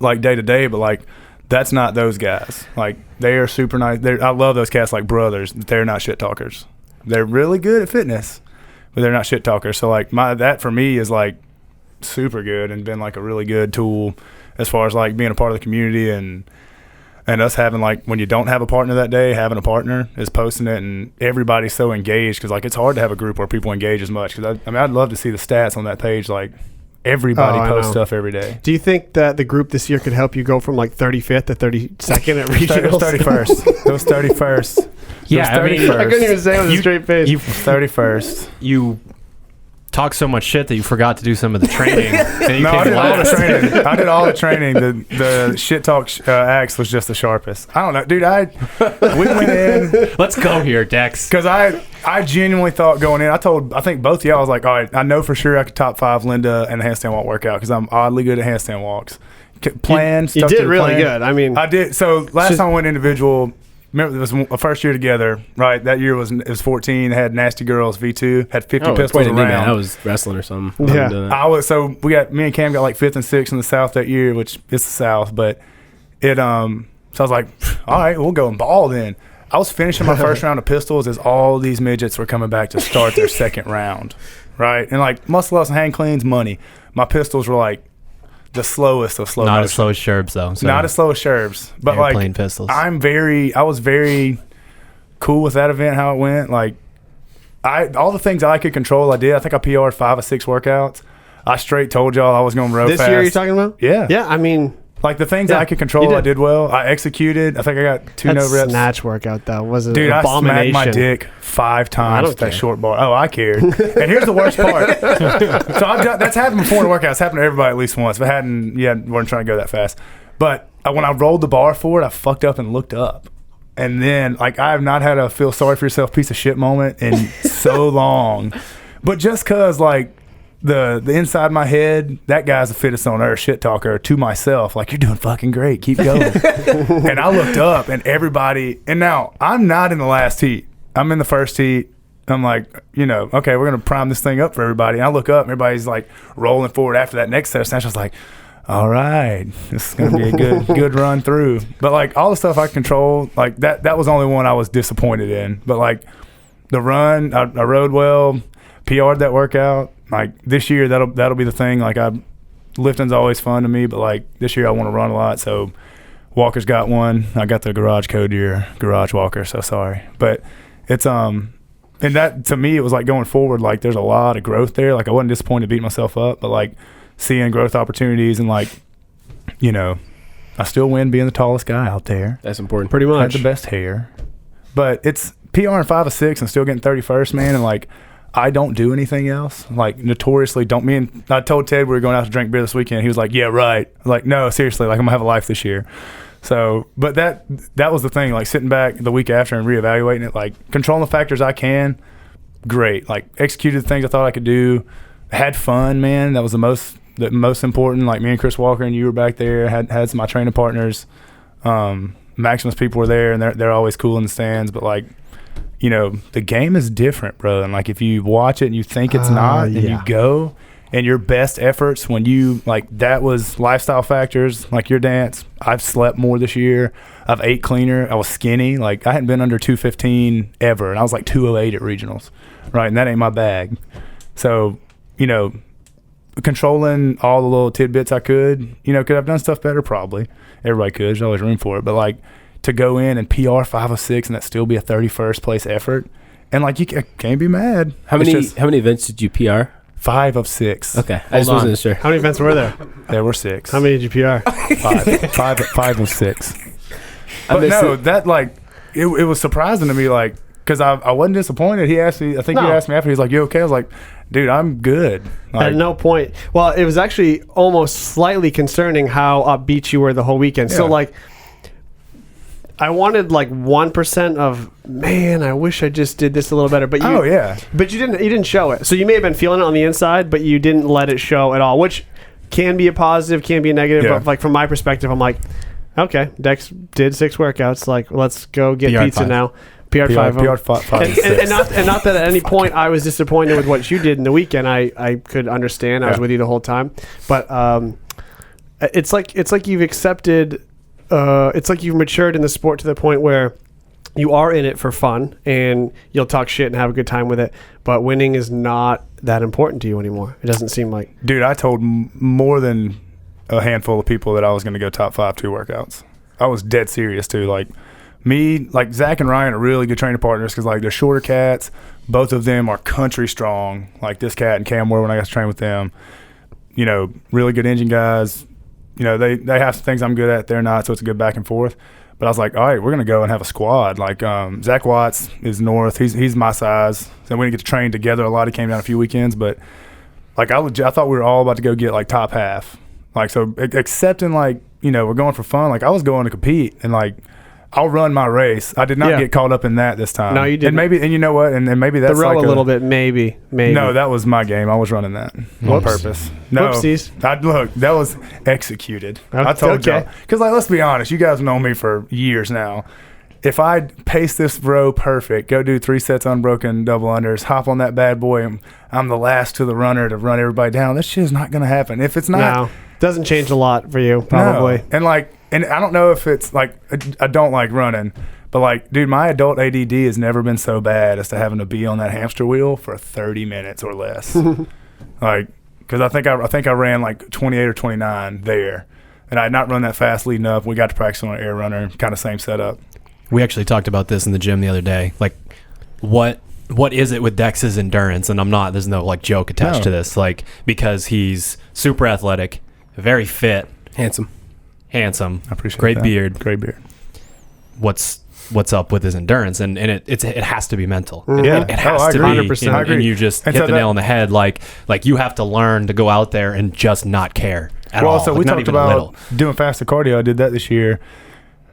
like, day to day. But, like, that's not those guys. Like, they are super nice. I love those cats like brothers. They're not shit talkers. They're really good at fitness, but they're not shit talkers. So, like, that for me is, like, super good and been, like, a really good tool as far as, like, being a part of the community and us having, like, when you don't have a partner that day, having a partner is posting it and everybody's so engaged because, like, it's hard to have a group where people engage as much because, I'd love to see the stats on that page, like, everybody posts stuff every day. Do you think that the group this year could help you go from, like, 35th to 32nd at regionals? It was 31st. It was 31st. Yeah, I couldn't even say it with a straight face. 31st. You talk so much shit that you forgot to do some of the training. And you No, came I did all the last. training. I did all the training. The shit talk axe was just the sharpest. I don't know, dude. We went in Let's go here, Dex. because I genuinely thought going in. I think both of y'all, I was like, all right, I know for sure I could top 5 Linda and the handstand walk workout because I'm oddly good at handstand walks. You did really good. I mean, I did. So last time I went individual, remember it was a first year together, right? That year it was 14. Had Nasty Girls V2, had 50 pistols pointed at me, man. I around. was wrestling or something. Yeah. Me and Cam got like 5th and 6th in the South that year, which is the South, but it so I was like, all right, we'll go and ball then. I was finishing my first round of pistols as all these midgets were coming back to start their second round, right? And like muscle ups and hang cleans, money. My pistols were like the slowest of slow. Not motion. as slow as Sherbs, though. So Not as slow as Sherbs, but airplane like pistols. I was very cool with that event, how it went. Like all the things I could control, I did. I think I PR'd 5 or 6 workouts. I straight told y'all I was going to row this fast. year you're talking about? Yeah. Yeah, I mean, Like the things Yeah, I could you control, did. I did well. I executed. I think I got 2 that no reps. snatch workout though was an Dude, I abomination. smacked my dick 5 times don't with that care. short bar. Oh, I cared. And here's the worst part. So that's happened before in a workout. It's happened to everybody at least once. If it hadn't, weren't trying to go that fast. But when I rolled the bar forward, I fucked up and looked up. And then, like, I have not had a feel sorry for yourself piece of shit moment in so long. But just because, like, the inside my head, that guy's the fittest on earth shit talker to myself. Like, you're doing fucking great. Keep going. And I looked up and everybody, and now I'm not in the last heat. I'm in the first heat. I'm like, okay, we're going to prime this thing up for everybody. And I look up and everybody's like rolling forward after that next set of snatches. I was like, all right, this is going to be a good run through. But like all the stuff I control, like that was the only one I was disappointed in. But like the run, I rode well, PR'd that workout. Like this year, that'll be the thing. Like lifting's always fun to me, but like this year I want to run a lot. So Walker's got one. I got the garage code to your garage Walker. So sorry, but it's and that to me it was like going forward. Like there's a lot of growth there. Like I wasn't disappointed to beat myself up, but like seeing growth opportunities and like I still win being the tallest guy out there. That's important. Pretty Had much. the best hair, but it's PR in 5 or 6 and still getting 31st, man. And like I don't do anything else. Like notoriously don't. I told Ted we were going out to drink beer this weekend. He was like, "Yeah, right." I was like, no, seriously. Like I'm gonna have a life this year. So, but that was the thing. Like sitting back the week after and reevaluating it, like controlling the factors I can. Great. Like executed the things I thought I could do. Had fun, man. That was the most important. Like me and Chris Walker and you were back there. Had some of my training partners. Maximus people were there, and they're always cool in the stands. But like, the game is different, bro. And like if you watch it and you think it's not, and you go, and your best efforts when you like that was lifestyle factors. Like your dance, I've slept more this year. I've ate cleaner. I was skinny. Like I hadn't been under 215 ever, and I was like 208 at regionals, right? And that ain't my bag. So controlling all the little tidbits I could, could I've done stuff better? Probably. Everybody could. There's always room for it. But like to go in and PR 5 or 6 and that still be a 31st place effort, and like you can't be mad. How many events did you PR? 5 of 6. Okay, I just wasn't sure. How many events were there? There were 6. How many did you PR? 5 of 6. I But missed no, it. that like it was surprising to me, like because I wasn't disappointed. He asked me. I think No. you asked me after. He's like, "You okay?" I was like, "Dude, I'm good." Like, At no point. Well, it was actually almost slightly concerning how upbeat you were the whole weekend. So Yeah. like, I wanted like 1% of man. I wish I just did this a little better. But you, oh yeah, but you didn't show it. So you may have been feeling it on the inside, but you didn't let it show at all, which can be a positive, can be a negative. Yeah. But like from my perspective, I'm like, okay, Dex did 6 workouts. Like, let's go get PR'd pizza 5. now. PR 5. PR 5 And, of 6. and not that at any point I was disappointed with what you did in the weekend. I could understand. I was Yeah. with you the whole time. But it's like you've accepted. It's like you've matured in the sport to the point where you are in it for fun and you'll talk shit and have a good time with it. But winning is not that important to you anymore. It doesn't seem like. Dude, I told more than a handful of people that I was going to go top 5 2 workouts. I was dead serious too. Like me, like Zach and Ryan are really good training partners because like they're shorter cats. Both of them are country strong. Like this cat and Cam were when I got to train with them. Really good engine guys. They have some things I'm good at. They're not, so it's a good back and forth. But I was like, all right, we're gonna go and have a squad. Like Zach Watts is north. He's my size. So we didn't get to train together a lot. He came down a few weekends, but like I thought we were all about to go get like top half. Like so, accepting like we're going for fun. Like I was going to compete and like. I'll run my race. I did not get caught up in that this time. No, you didn't. And you know what? And maybe that's the row like a little bit, maybe. No, that was my game. I was running that on purpose. No, Whoopsies. Look, that was executed. I told y'all. Because like, let's be honest. You guys know me for years now. If I pace this row perfect, go do 3 sets unbroken double unders, hop on that bad boy, and I'm the last to the runner to run everybody down. This shit is not going to happen. If it's not, no, doesn't change a lot for you, probably. No. And I don't know if it's like I don't like running, but like, dude, my adult ADD has never been so bad as to having to be on that hamster wheel for 30 minutes or less. Like, because I think I ran like 28 or 29 there, and I had not run that fast leading up. We got to practice on an air runner, kind of same setup. We actually talked about this in the gym the other day. Like, what is it with Dex's endurance? And there's no like joke attached to this. Like, because he's super athletic, very fit, handsome. I appreciate great that. beard. Great beard. What's up with his endurance? And it has to be mental. Yeah. It has I to agree. be. 100%. I agree. And you just And hit so the nail on the head. Like you have to learn to go out there and just not care at all. So Like, we not talked even a about little. doing faster cardio. I did that this year.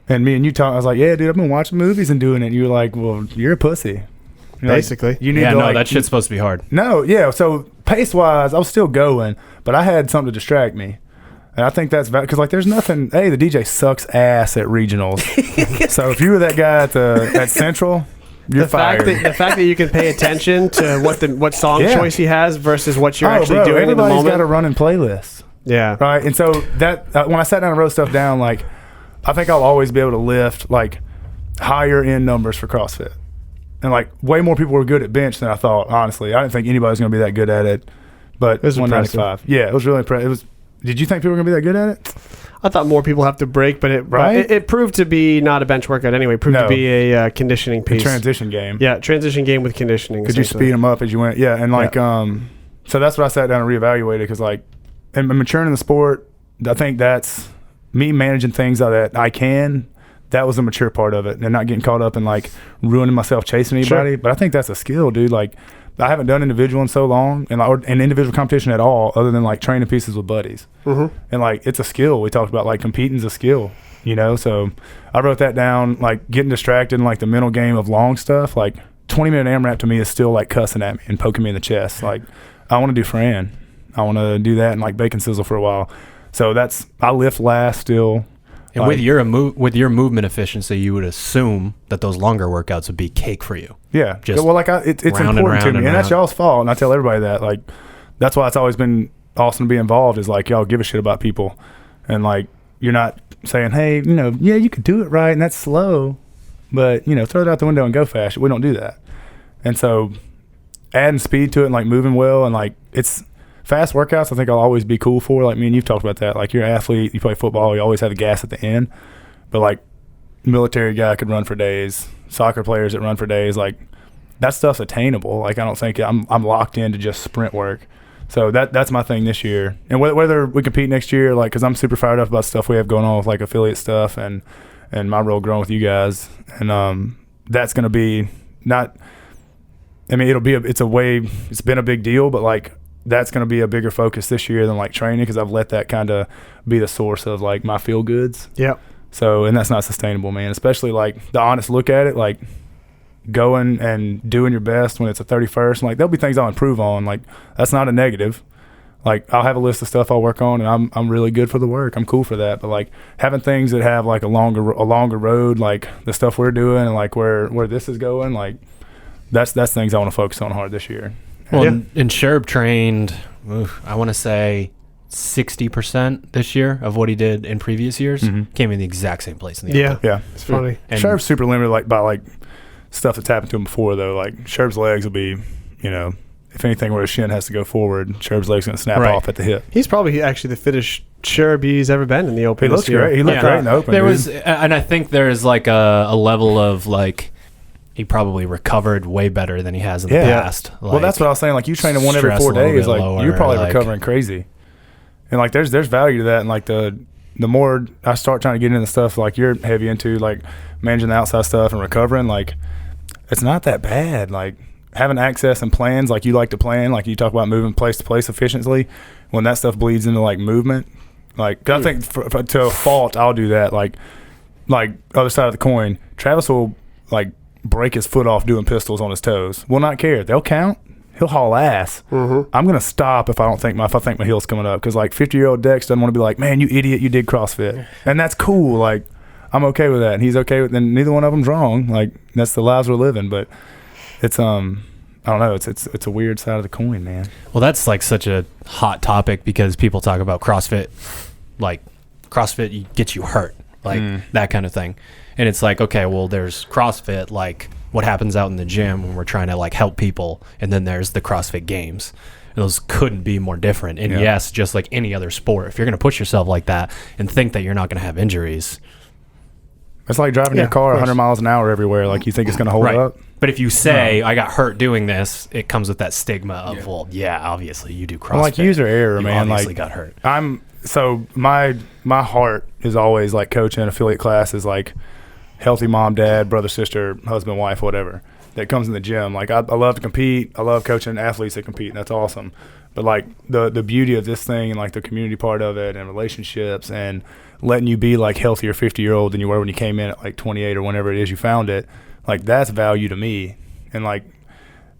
And me and you talked. I was like, yeah, dude, I've been watching movies and doing it. And you were like, well, you're a pussy. Basically. You need Yeah, to no, like, that shit's supposed to be hard. No, yeah. So pace-wise, I was still going, but I had something to distract me. And I think that's because like there's nothing. Hey, the DJ sucks ass at regionals. So if you were that guy at Central, you're fired. The fact that you can pay attention to what song choice he has versus what you're actually doing in the everybody's got a moment. running playlist, Yeah. right? And so that when I sat down and wrote stuff down, like I think I'll always be able to lift like higher end numbers for CrossFit, and like way more people were good at bench than I thought. Honestly, I didn't think anybody was going to be that good at it, but It was 195. Yeah, it was really impressive. Did you think people were going to be that good at it? I thought more people have to break, but it proved to be not a bench workout anyway. It proved to be a conditioning piece. Transition game. Yeah, transition game with conditioning. Could you speed them up as you went? Yeah, and like, so that's what I sat down and reevaluated because like, and maturing in the sport, I think that's me managing things that I can. That was the mature part of it, and not getting caught up in like ruining myself chasing anybody. Sure. But I think that's a skill, dude. Like, I haven't done individual in so long, and individual competition at all, other than like training pieces with buddies. Mm-hmm. And like, it's a skill. We talked about like competing's a skill, So I wrote that down. Like getting distracted in like the mental game of long stuff. Like 20-minute AMRAP to me is still like cussing at me and poking me in the chest. Like I want to do Fran. I want to do that and like bacon sizzle for a while. So I lift last still. And with your movement efficiency, you would assume that those longer workouts would be cake for you. Yeah. Just well, like it's round important to and me, and round. that's y'all's fault. And I tell everybody that. Like, that's why it's always been awesome to be involved. Is like y'all give a shit about people, and like you're not saying, hey, yeah, you could do it right, and that's slow, but throw it out the window and go fast. We don't do that. And so, adding speed to it and like moving well, and like it's fast workouts. I think I'll always be cool for. Like me and you've talked about that. Like you're an athlete, you play football, you always have the gas at the end, but like military guy could run for days, soccer players that run for days, like that stuff's attainable. Like I don't think I'm locked into just sprint work. So that's my thing this year. And whether we compete next year, like, cause I'm super fired up about stuff we have going on with like affiliate stuff and my role growing with you guys. And that's going to be not, I mean, it's been a big deal, but like that's going to be a bigger focus this year than like training. Cause I've let that kind of be the source of like my feel goods. Yeah. So, and that's not sustainable, man, especially like the honest look at it, like going and doing your best when it's a 31st. And like, there'll be things I'll improve on. Like, that's not a negative. Like, I'll have a list of stuff I'll work on, and I'm really good for the work. I'm cool for that. But like having things that have like a longer road, like the stuff we're doing and like where this is going, like that's things I want to focus on hard this year. Well, Yeah. and Sherb trained, I want to say 60% this year of what he did in previous years. Mhm. Came in the exact same place in the Yeah. open. Yeah. It's funny. And Sherp's super limited like by like stuff that's happened to him before though. Like Sherp's legs will be, if anything where his shin has to go forward, Sherp's legs going to snap Right. off at the hip. He's probably actually the fittest Sherb he's ever been in the open. He looks this year. great. He looked great in the open. There dude. was, and I think there's like a level of like, he probably recovered way better than he has in the Yeah. past. Well, that's what I was saying. Like you training one every stress 4 a little days, bit like lower, you're probably like- recovering crazy. And like there's value to that, and like the the more I start trying to get into stuff like you're heavy into, like managing the outside stuff and recovering, like it's not that bad. Like having access and plans, like you like to plan, like you talk about moving place to place efficiently, when that stuff bleeds into like movement, like 'cause I think to a fault I'll do that. Like other side of the coin, Travis will like break his foot off doing pistols on his toes. Will not care. They'll count. He'll haul ass. I'm gonna stop if I think my heel's coming up, because like 50-year-old Dex doesn't want to be like, man, you idiot, you did CrossFit, and that's cool. Like I'm okay with that, and he's okay with. And neither one of them's wrong. Like that's the lives we're living. But it's I don't know. It's a weird side of the coin, man. Well, that's like such a hot topic because people talk about CrossFit, like CrossFit gets you hurt, like that kind of thing. And it's like, okay, well, there's CrossFit, like what happens out in the gym when we're trying to like help people, and then there's the CrossFit Games. Those couldn't be more different. And yes, just like any other sport, if you're going to push yourself like that and think that you're not going to have injuries. It's like driving your car 100 miles an hour everywhere. Like you think it's going to hold up. But if you say, I got hurt doing this, it comes with that stigma of, well, obviously you do CrossFit. Well, like user error, you man. obviously like got hurt. So my heart is always like coaching affiliate classes, like healthy mom, dad, brother, sister, husband, wife, whatever that comes in the gym. Like I love to compete. I love coaching athletes that compete, and that's awesome. But like the beauty of this thing and like the community part of it and relationships and letting you be like healthier 50-year-old than you were when you came in at like 28 or whenever it is you found it, like that's value to me. And like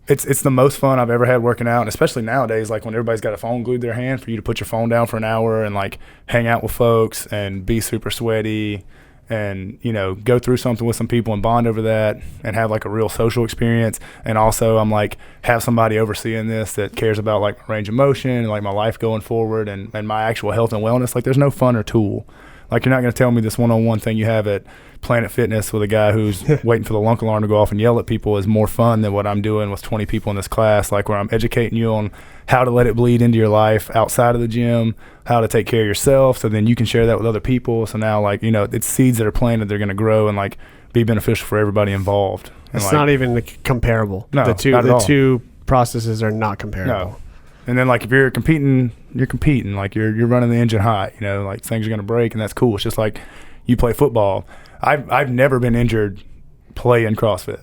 it's the most fun I've ever had working out, and especially nowadays, like when everybody's got a phone glued to their hand, for you to put your phone down for an hour and like hang out with folks and be super sweaty and, you know, go through something with some people and bond over that and have like a real social experience. And also I'm like have somebody overseeing this that cares about like range of motion and like my life going forward and my actual health and wellness. Like there's no funner tool. Like you're not going to tell me this one-on-one thing you have at Planet Fitness with a guy who's waiting for the lunk alarm to go off and yell at people is more fun than what I'm doing with 20 people in this class, like where I'm educating you on how to let it bleed into your life outside of the gym, how to take care of yourself, so then you can share that with other people. So now, like, you know, it's seeds that are planted, they're going to grow and like be beneficial for everybody involved. And It's like, not even comparable. No, the not at all. two processes are not comparable. No. And then like if you're competing, like you're running the engine hot, you know, like things are going to break, and that's cool. It's just like you play football. I've never been injured playing CrossFit.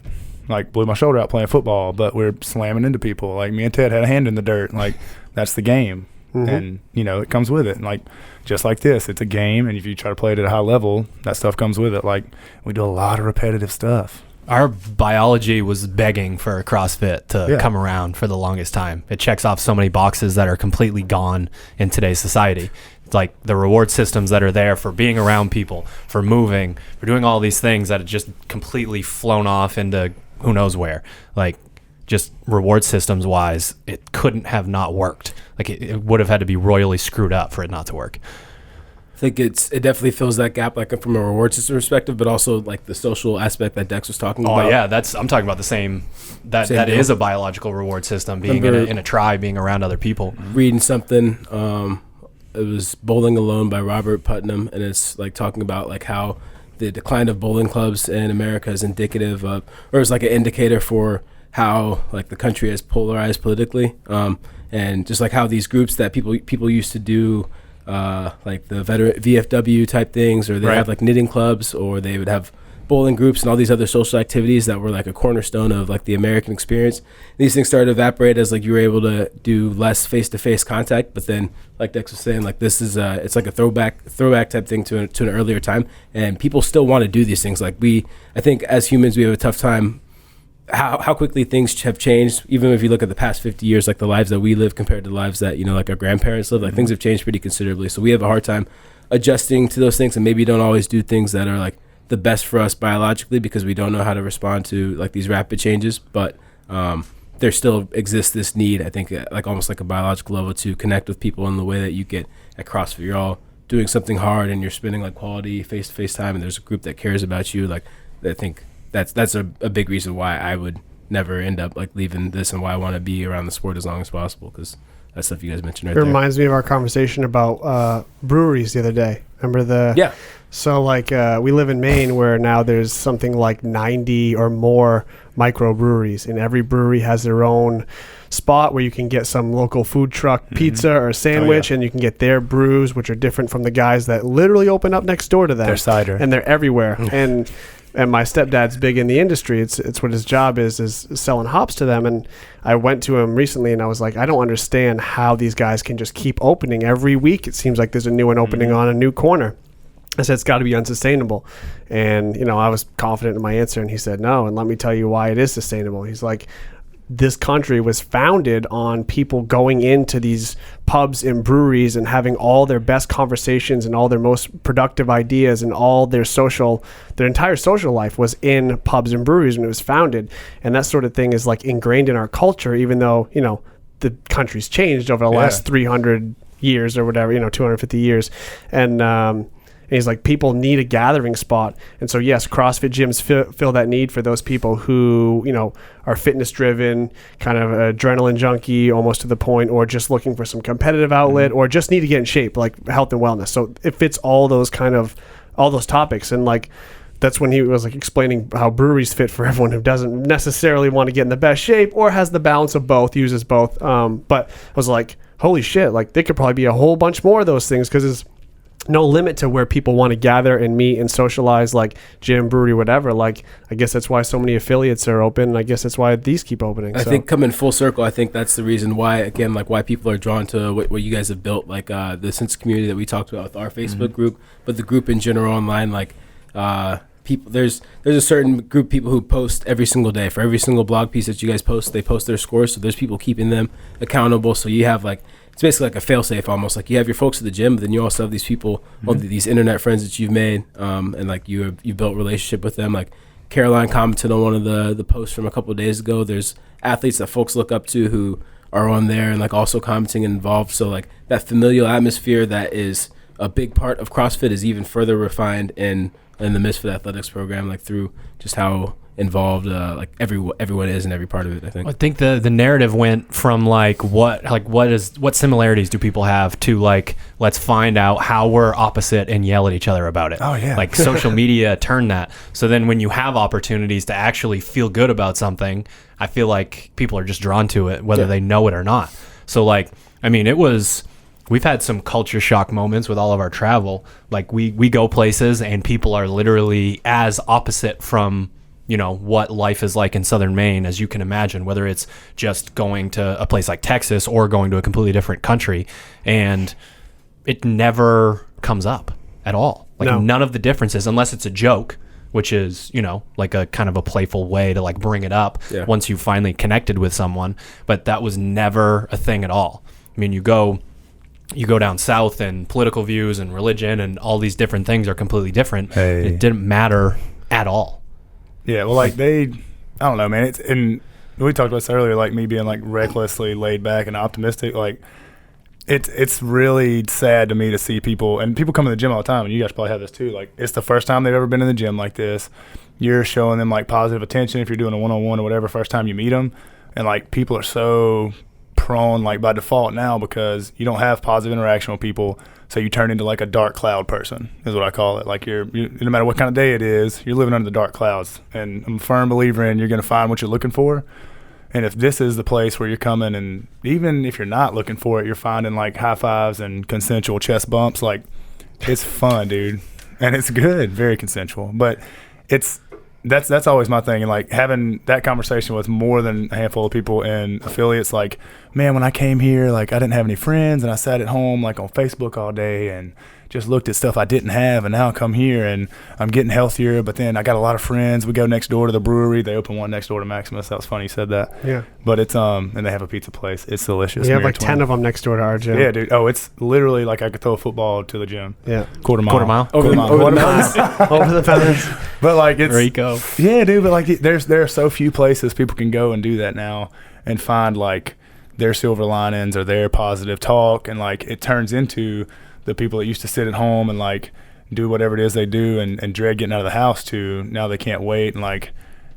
Like blew my shoulder out playing football, but we're slamming into people. Like me and Ted had a hand in the dirt. Like that's the game. And you know, it comes with it. And like just like this, it's a game, and if you try to play it at a high level, that stuff comes with it. Like we do a lot of repetitive stuff. Our biology was begging for CrossFit to come around for the longest time. It checks off so many boxes that are completely gone in today's society. It's like the reward systems that are there for being around people, for moving, for doing all these things that have just completely flown off into who knows where. Like just reward systems wise, it couldn't have not worked. Like it would have had to be royally screwed up for it not to work. I think it definitely fills that gap, like from a reward system perspective, but also like the social aspect that Dex was talking about. Oh yeah, I'm talking about the same. That Same deal. is a biological reward system. Being in a tribe, being around other people. Reading something, it was Bowling Alone by Robert Putnam, and it's like talking about like how the decline of bowling clubs in America is indicative of, or is like an indicator for how like the country is polarized politically, and just like how these groups that people used to do. Like the veteran VFW type things, or they have like knitting clubs, or they would have bowling groups and all these other social activities that were like a cornerstone of like the American experience. These things started to evaporate as like you were able to do less face-to-face contact. But then, like Dex was saying, like this is it's like a throwback type thing to an earlier time, and people still want to do these things. Like I think as humans we have a tough time. How quickly things have changed, even if you look at the past 50 years, like the lives that we live compared to the lives that, you know, like our grandparents live, like things have changed pretty considerably. So we have a hard time adjusting to those things, and maybe don't always do things that are like the best for us biologically because we don't know how to respond to like these rapid changes. But there still exists this need, I think, like almost like a biological level to connect with people in the way that you get at CrossFit. You're all doing something hard and you're spending like quality face-to-face time, and there's a group that cares about you. Like I think that's a big reason why I would never end up like leaving this, and why I want to be around the sport as long as possible, because that stuff you guys mentioned right there. It reminds me of our conversation about breweries the other day. Remember the Yeah. So like we live in Maine where now there's something like 90 or more microbreweries, and every brewery has their own spot where you can get some local food truck pizza or sandwich, and you can get their brews, which are different from the guys that literally open up next door to them. Their cider. And they're everywhere. And my stepdad's big in the industry. It's what his job is selling hops to them. And I went to him recently and I was like, I don't understand how these guys can just keep opening every week. It seems like there's a new one opening on a new corner. I said, it's got to be unsustainable. And, I was confident in my answer, and he said, no. And let me tell you why it is sustainable. He's like, this country was founded on people going into these pubs and breweries and having all their best conversations and all their most productive ideas and all their entire social life was in pubs and breweries when it was founded. And that sort of thing is like ingrained in our culture, even though, the country's changed over the last 300 years or whatever, 250 years. And he's like, people need a gathering spot. And so, yes, CrossFit gyms fill that need for those people who, are fitness driven, kind of adrenaline junkie almost to the point, or just looking for some competitive outlet, or just need to get in shape, like health and wellness. So it fits all those topics. And like, that's when he was like explaining how breweries fit for everyone who doesn't necessarily want to get in the best shape or has the balance of both, uses both. But I was like, holy shit, like there could probably be a whole bunch more of those things, because it's no limit to where people want to gather and meet and socialize, like gym, brewery, whatever. Like, I guess that's why so many affiliates are open. And I guess that's why these keep opening. I think coming full circle, I think that's the reason why, again, like why people are drawn to what you guys have built, like the sense community that we talked about with our Facebook group, but the group in general online, like people, there's a certain group of people who post every single day. For every single blog piece that you guys post, they post their scores. So there's people keeping them accountable. So you have like, it's basically like a fail-safe almost. Like you have your folks at the gym, but then you also have these people, these internet friends that you've made, and like you built a relationship with them. Like Caroline commented on one of the posts from a couple of days ago. There's athletes that folks look up to who are on there and like also commenting and involved. So like that familial atmosphere that is a big part of CrossFit is even further refined in the Misfit athletics program, like through just how involved like everyone is in every part of it. I think the narrative went from what similarities do people have to like, let's find out how we're opposite and yell at each other about it. Oh yeah. Like social media turned that. So then when you have opportunities to actually feel good about something, I feel like people are just drawn to it, whether they know it or not. So like, I mean, we've had some culture shock moments with all of our travel. Like we go places and people are literally as opposite from what life is like in southern Maine as you can imagine, whether it's just going to a place like Texas or going to a completely different country, and it never comes up at all. Like none of the differences, unless it's a joke, which is, like a kind of a playful way to like bring it up once you finally connected with someone. But that was never a thing at all. I mean, you go down south and political views and religion and all these different things are completely different. Hey. It didn't matter at all. Yeah, well, like I don't know, man. And we talked about this earlier, like me being like recklessly laid back and optimistic. Like it's really sad to me to see people come to the gym all the time, and you guys probably have this too. Like it's the first time they've ever been in the gym like this. You're showing them like positive attention if you're doing a one-on-one or whatever first time you meet them, and like people are so prone like by default now because you don't have positive interaction with people. So you turn into like a dark cloud person is what I call it. Like you no matter what kind of day it is, you're living under the dark clouds. And I'm a firm believer in you're going to find what you're looking for. And if this is the place where you're coming, and even if you're not looking for it, you're finding like high fives and consensual chest bumps, like it's fun, dude. And it's good, very consensual. But that's always my thing. And like having that conversation with more than a handful of people and affiliates, like, man, when I came here, like I didn't have any friends and I sat at home like on Facebook all day and just looked at stuff I didn't have, and now I come here and I'm getting healthier, but then I got a lot of friends. We go next door to the brewery. They open one next door to Maximus. That was funny you said that. Yeah. But it's and they have a pizza place. It's delicious. We have like 10 of them next door to our gym. Yeah, dude. Oh, it's literally like I could throw a football to the gym. Yeah. Quarter mile. over the mountains. Over the mountains. But like it's There you go. Yeah, dude, but like there are so few places people can go and do that now and find like their silver linings or their positive talk, and like it turns into the people that used to sit at home and like do whatever it is they do and dread getting out of the house to now they can't wait and like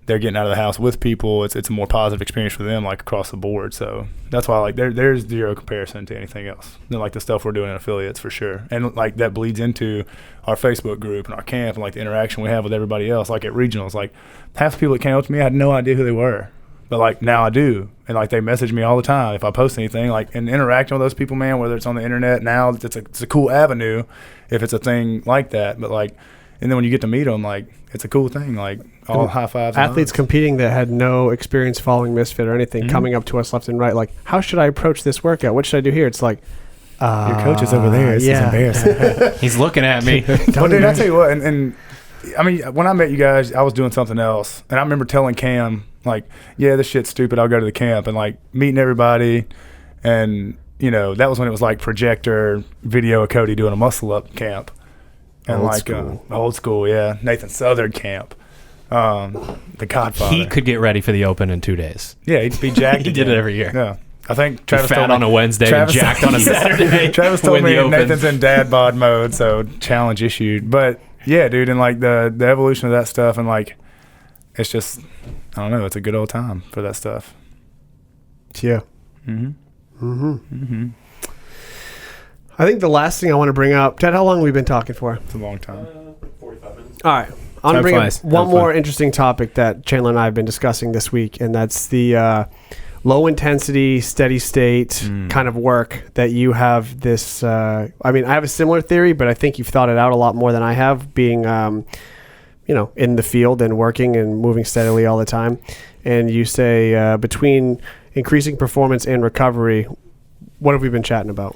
they're getting out of the house with people. It's a more positive experience for them, like across the board. So that's why like there's zero comparison to anything else than like the stuff we're doing in affiliates for sure. And like that bleeds into our Facebook group and our camp and like the interaction we have with everybody else. Like at regionals, like half the people that came up to me, I had no idea who they were, but like now I do. And like they message me all the time if I post anything, like, and interacting with those people, man, whether it's on the internet now, it's a cool avenue if it's a thing like that. But like, and then when you get to meet them, like, it's a cool thing. Like, all high fives. Athletes competing that had no experience following Misfit or anything coming up to us left and right. Like, how should I approach this workout? What should I do here? It's like, your coach is over there. This is embarrassing. He's looking at me. Well, dude, I tell you what, and I mean, when I met you guys, I was doing something else. And I remember telling Cam, like, yeah, this shit's stupid. I'll go to the camp. And, like, meeting everybody. And, you know, that was when it was like projector video of Cody doing a muscle up camp. And old school, yeah. Nathan Southern camp. The Godfather. He could get ready for the Open in 2 days. Yeah, he'd be jacked. He did it every year. Yeah. I think Travis fat on a Wednesday and jacked on a Saturday. Travis told me Nathan's in dad bod mode, so challenge issued. But yeah, dude, and like the evolution of that stuff, and like it's just, I don't know, it's a good old time for that stuff. Yeah. I think the last thing I want to bring up, Ted, how long have we been talking for? It's a long time. 45 minutes. All right. I want to bring up one more interesting topic that Chandler and I have been discussing this week, and that's the low intensity, steady state kind of work that you have this. I mean, I have a similar theory, but I think you've thought it out a lot more than I have, being, in the field and working and moving steadily all the time. And you say between increasing performance and recovery, what have we been chatting about?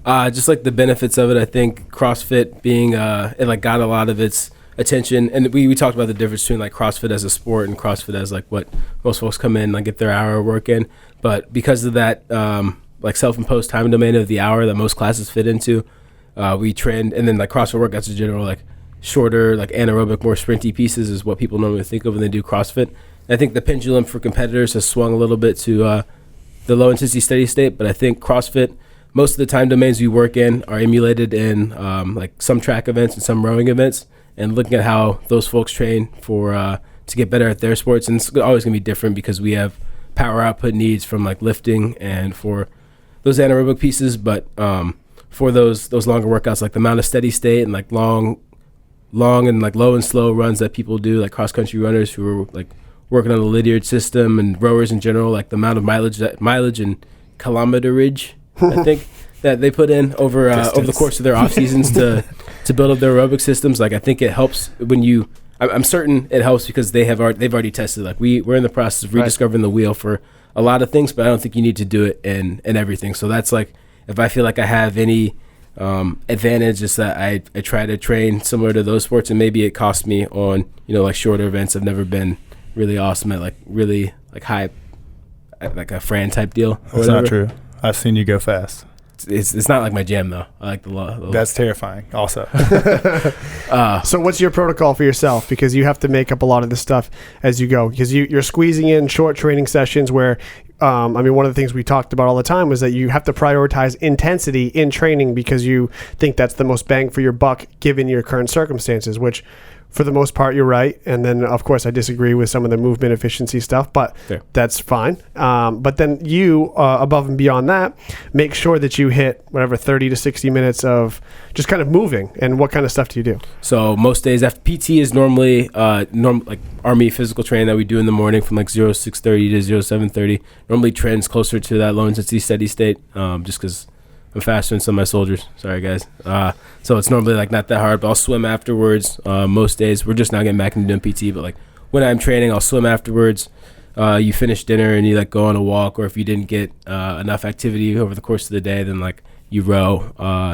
Just like the benefits of it. I think CrossFit being it like got a lot of its attention, and we talked about the difference between like CrossFit as a sport and CrossFit as like what most folks come in, like get their hour of work in. But because of that like self-imposed time domain of the hour that most classes fit into, we trained, and then like CrossFit workouts in general, like shorter, like anaerobic, more sprinty pieces is what people normally think of when they do CrossFit. And I think the pendulum for competitors has swung a little bit to the low intensity steady state, but I think CrossFit, most of the time domains we work in are emulated in like some track events and some rowing events, and looking at how those folks train for to get better at their sports. And it's always going to be different because we have power output needs from like lifting and for those anaerobic pieces. But for those longer workouts, like the amount of steady state and like long and like low and slow runs that people do, like cross country runners who are like working on the Lydiard system, and rowers in general, like the amount of mileage and kilometerage I think that they put in over the course of their off seasons to build up their aerobic systems. Like I think it helps when you. I'm certain it helps because they've already tested. Like we're in the process of rediscovering the wheel for a lot of things, but I don't think you need to do it in everything. So that's like, if I feel like I have any advantage, is that I try to train similar to those sports, and maybe it costs me on like shorter events. I've never been really awesome at like really like high, like a Fran type deal. That's not true. I've seen you go fast. It's not like my jam though. I like the law. That's terrifying. Also, so what's your protocol for yourself? Because you have to make up a lot of this stuff as you go. Because you're squeezing in short training sessions where, one of the things we talked about all the time was that you have to prioritize intensity in training because you think that's the most bang for your buck given your current circumstances. Which, for the most part, you're right. And then, of course, I disagree with some of the movement efficiency stuff, but that's fine. But then you, above and beyond that, make sure that you hit whatever 30 to 60 minutes of just kind of moving. And what kind of stuff do you do? So most days, after PT is normally like Army physical training that we do in the morning from like 06:30 to 07:30. Normally trends closer to that low intensity steady state, just because I'm faster than some of my soldiers. Sorry, guys. So it's normally like not that hard, but I'll swim afterwards. Most days, we're just now getting back into doing PT, but like when I'm training, I'll swim afterwards. You finish dinner and you like go on a walk, or if you didn't get enough activity over the course of the day, then like you row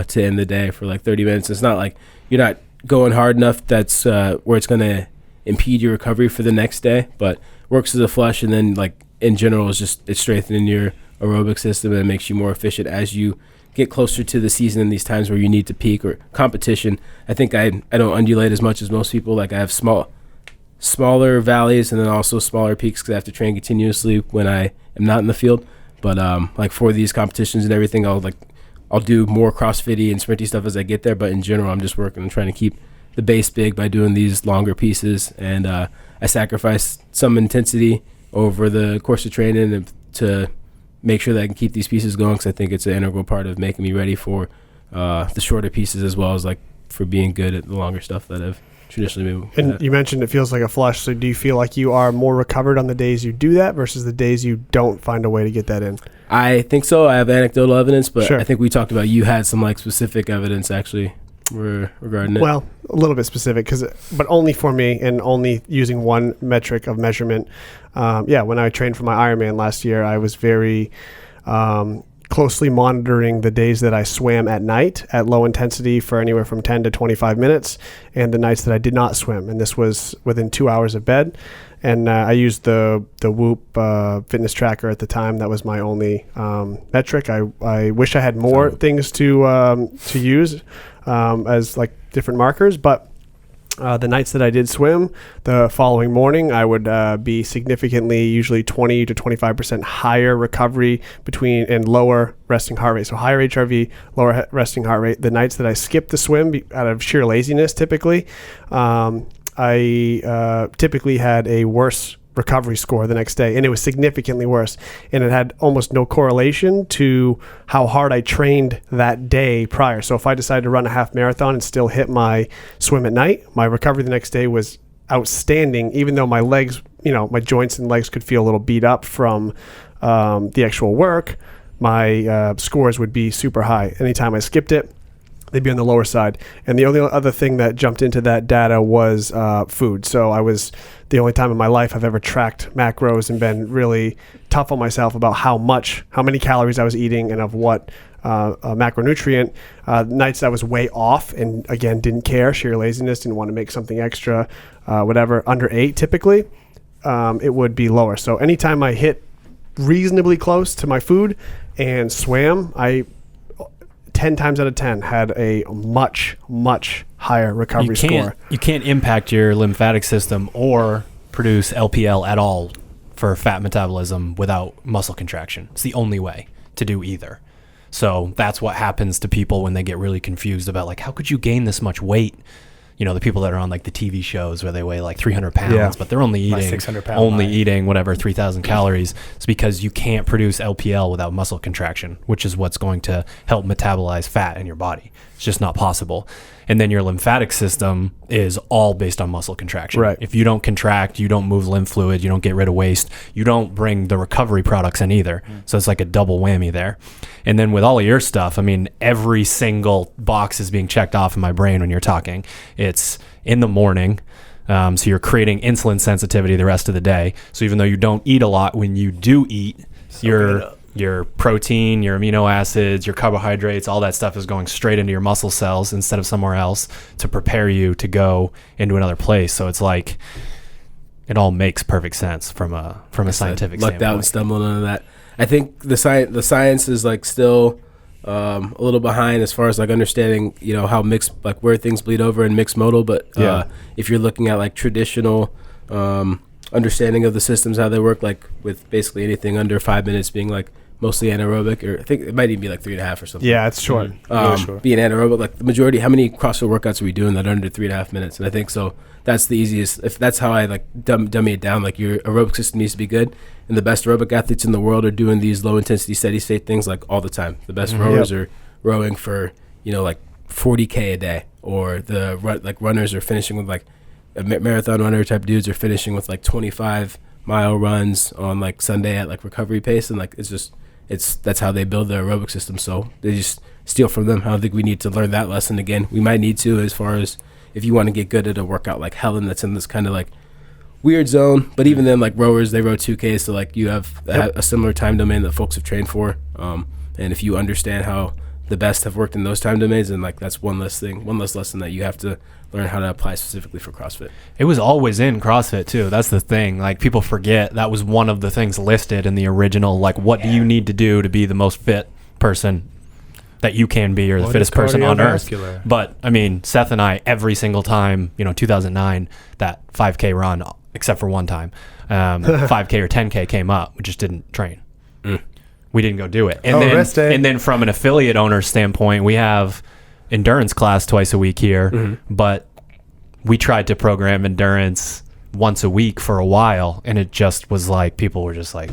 to end the day for like 30 minutes. It's not like you're not going hard enough that's where it's going to impede your recovery for the next day, but works as a flush. And then like in general, it's strengthening your aerobic system, and it makes you more efficient as you get closer to the season in these times where you need to peak or competition. I think I don't undulate as much as most people. Like I have smaller valleys and then also smaller peaks because I have to train continuously when I am not in the field. But like for these competitions and everything, I'll do more CrossFit-y and sprinty stuff as I get there. But in general, I'm just working and trying to keep the base big by doing these longer pieces, and I sacrifice some intensity over the course of training to make sure that I can keep these pieces going, because I think it's an integral part of making me ready for the shorter pieces, as well as like for being good at the longer stuff that I've traditionally been. And you mentioned it feels like a flush. So do you feel like you are more recovered on the days you do that versus the days you don't find a way to get that in? I think so. I have anecdotal evidence, but Sure. I think we talked about you had some like specific evidence actually regarding it. Well, a little bit specific, but only for me and only using one metric of measurement. When I trained for my Ironman last year, I was very closely monitoring the days that I swam at night at low intensity for anywhere from 10 to 25 minutes, and the nights that I did not swim. And this was within 2 hours of bed. And I used the Whoop fitness tracker at the time. That was my only metric. I wish I had more things to use as like different markers, but the nights that I did swim, the following morning, I would be significantly, usually 20 to 25% higher recovery and lower resting heart rate. So higher HRV, lower resting heart rate. The nights that I skipped the swim out of sheer laziness, typically, I typically had a worse recovery score the next day, and it was significantly worse, and it had almost no correlation to how hard I trained that day prior. So if I decided to run a half marathon and still hit my swim at night, my recovery the next day was outstanding, even though my legs, my joints and legs could feel a little beat up from the actual work. My scores would be super high. Anytime I skipped it, they'd be on the lower side. And the only other thing that jumped into that data was food. So I was the only time in my life I've ever tracked macros and been really tough on myself about how many calories I was eating and of what macronutrient. Nights I was way off and again didn't care, sheer laziness, didn't want to make something extra, whatever, under 8 typically, it would be lower. So anytime I hit reasonably close to my food and swam, I 10 times out of 10 had a much, much higher recovery score. You can't impact your lymphatic system or produce LPL at all for fat metabolism without muscle contraction. It's the only way to do either. So that's what happens to people when they get really confused about like, how could you gain this much weight? The people that are on like the TV shows where they weigh like 300 pounds, but they're only eating whatever 3,000 calories. It's because you can't produce LPL without muscle contraction, which is what's going to help metabolize fat in your body. It's just not possible. And then your lymphatic system is all based on muscle contraction. Right. If you don't contract, you don't move lymph fluid, you don't get rid of waste, you don't bring the recovery products in either. So it's like a double whammy there. And then with all of your stuff, I mean, every single box is being checked off in my brain when you're talking. It's in the morning. So you're creating insulin sensitivity the rest of the day. So even though you don't eat a lot, when you do eat, your protein, your amino acids, your carbohydrates, all that stuff is going straight into your muscle cells instead of somewhere else to prepare you to go into another place. So it's like it all makes perfect sense from a scientific standpoint. Lucked out and stumbled into that. I think the science is like still a little behind as far as like understanding, how mixed, like where things bleed over in mixed modal. But if you're looking at like traditional understanding of the systems, how they work, like with basically anything under 5 minutes being like mostly anaerobic, or I think it might even be like 3.5 or something. Yeah, it's short. Really short. Being anaerobic, like the majority, how many CrossFit workouts are we doing that are under 3.5 minutes? And I think so that's the easiest. If that's how I like dummy it down, like your aerobic system needs to be good, and the best aerobic athletes in the world are doing these low intensity steady state things like all the time. The best rowers are rowing for like 40K a day, or the runners are finishing with like a marathon runner type dudes are finishing with like 25-mile runs on like Sunday at like recovery pace, and like that's how they build their aerobic system. So they just steal from them. I don't think we need to learn that lesson again. We might need to, as far as if you want to get good at a workout like Helen that's in this kind of like weird zone. But even then, like rowers, they row 2Ks, so like you have a similar time domain that folks have trained for. And if you understand how the best have worked in those time domains, and like that's one less lesson that you have to learn how to apply specifically for CrossFit. It was always in CrossFit too. That's the thing. Like people forget that was one of the things listed in the original. Like, what do you need to do to be the most fit person that you can be, or the fittest person on earth? But I mean, Seth and I, every single time, 2009, that 5K run, except for one time, 5K or 10K came up, we just didn't train. We didn't go do it. And then from an affiliate owner standpoint, we have endurance class twice a week here, but we tried to program endurance once a week for a while, and it just was like people were just like,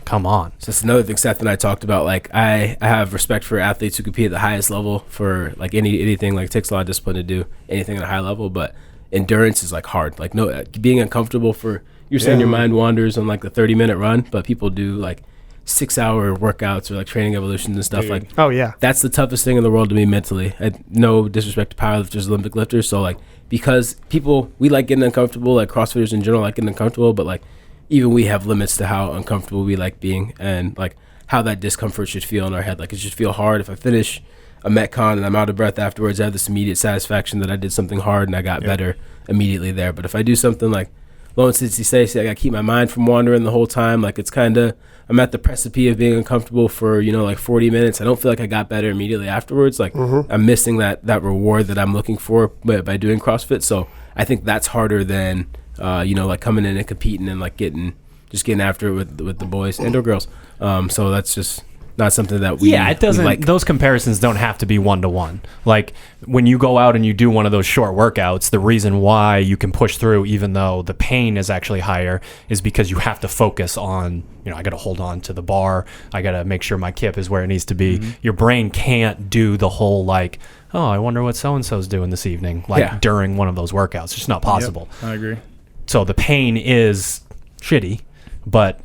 come on. So that's another thing Seth and I talked about. Like I have respect for athletes who compete at the highest level for like anything. Like it takes a lot of discipline to do anything at a high level, but endurance is like hard. Like no, being uncomfortable for, you're saying your mind wanders on like the 30-minute run, but people do like 6-hour workouts or like training evolutions and stuff. Like, oh yeah, that's the toughest thing in the world to me mentally. No disrespect to powerlifters, Olympic lifters. So like, because we like getting uncomfortable, like CrossFitters in general like getting uncomfortable, but like even we have limits to how uncomfortable we like being and like how that discomfort should feel in our head. Like it should feel hard. If I finish a Metcon and I'm out of breath afterwards, I have this immediate satisfaction that I did something hard and I got better immediately there. But if I do something like low intensity say I gotta keep my mind from wandering the whole time, like it's kind of, I'm at the precipice of being uncomfortable for, like 40 minutes. I don't feel like I got better immediately afterwards. Like I'm missing that reward that I'm looking for by doing CrossFit. So I think that's harder than like coming in and competing and like getting after it with the boys and or girls. So that's just not something that it doesn't like. Those comparisons don't have to be 1-to-1. Like when you go out and you do one of those short workouts, the reason why you can push through even though the pain is actually higher is because you have to focus on, I got to hold on to the bar, I got to make sure my kip is where it needs to be. Your brain can't do the whole like, oh, I wonder what so and so's doing this evening, like during one of those workouts. It's just not possible. I agree. So the pain is shitty, but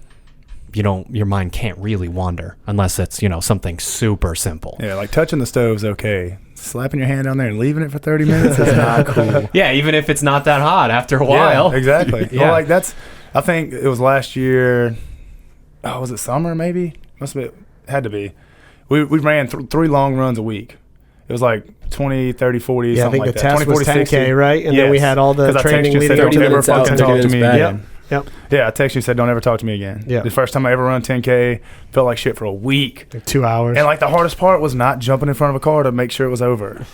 your mind can't really wander unless it's, something super simple. Yeah, like touching the stove's okay. Slapping your hand on there and leaving it for 30 minutes is not cool. Yeah, even if it's not that hot after a while. Yeah, exactly. Well, like I think it was last year. Oh, was it summer maybe? Had to be. We ran 3 long runs a week. It was like 20, 30, 40, something like that. Yeah, I think the test was 10K, right? And then we had all the training leading up to never fucking talk to me again. Yep. Yeah, I texted you, said don't ever talk to me again. Yeah. The first time I ever run 10K, felt like shit for a week. Like 2 hours. And like the hardest part was not jumping in front of a car to make sure it was over.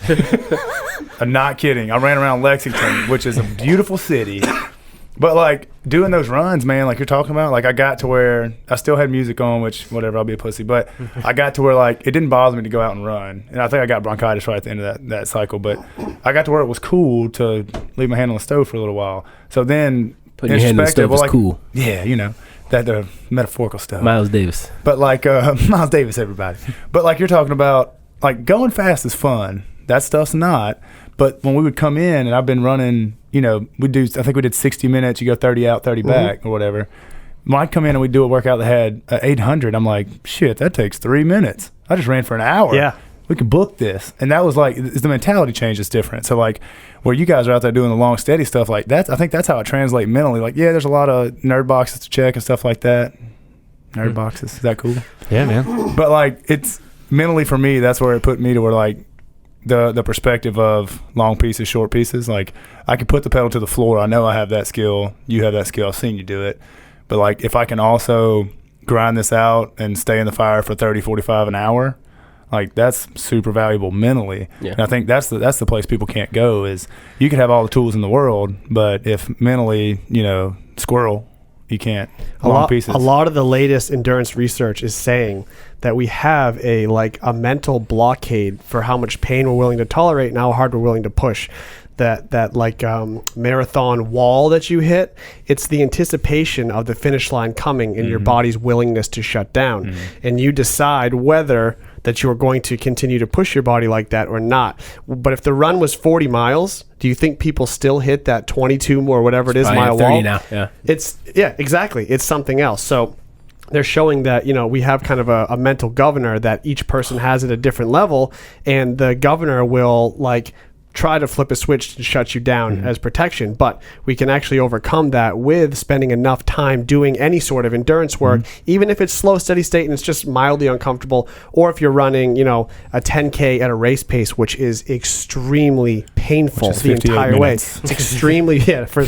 I'm not kidding. I ran around Lexington, which is a beautiful city. But like doing those runs, man, like you're talking about, like I got to where I still had music on, which whatever, I'll be a pussy. But I got to where like it didn't bother me to go out and run. And I think I got bronchitis right at the end of that cycle. But I got to where it was cool to leave my hand on the stove for a little while. So then putting your hand on the stove is cool. Yeah, that metaphorical stuff. Miles Davis. But like Miles Davis, everybody. But like you're talking about, like going fast is fun. That stuff's not. But when we would come in, and I've been running, I think we did 60 minutes, you go 30 out, 30 back or whatever. When I'd come in and we'd do a workout that had 800, I'm like, shit, that takes 3 minutes. I just ran for an hour. Yeah. We could book this. And that was like, the mentality change is different. So like where you guys are out there doing the long, steady stuff like that, I think that's how it translates mentally. Like, yeah, there's a lot of nerd boxes to check and stuff like that. Nerd boxes. Is that cool? Yeah, man. But like, it's mentally for me, that's where it put me to where like, the perspective of long pieces, short pieces, like I can put the pedal to the floor. I know I have that skill. You have that skill. I've seen you do it. But like if I can also grind this out and stay in the fire for 30, 45 an hour, like that's super valuable mentally. Yeah. And I think that's the place people can't go is you can have all the tools in the world, but if mentally, squirrel, you can't. A lot of the latest endurance research is saying that we have a mental blockade for how much pain we're willing to tolerate and how hard we're willing to push. That marathon wall that you hit, it's the anticipation of the finish line coming and your body's willingness to shut down. And you decide whether that you're going to continue to push your body like that or not. But if the run was 40 miles, do you think people still hit that 22 or whatever it is mile wall? Now, yeah. Exactly. It's something else. So they're showing that, we have kind of a mental governor that each person has at a different level, and the governor will try to flip a switch to shut you down as protection, but we can actually overcome that with spending enough time doing any sort of endurance work, even if it's slow, steady state and it's just mildly uncomfortable, or if you're running, a 10K at a race pace, which is extremely painful the entire way. It's extremely,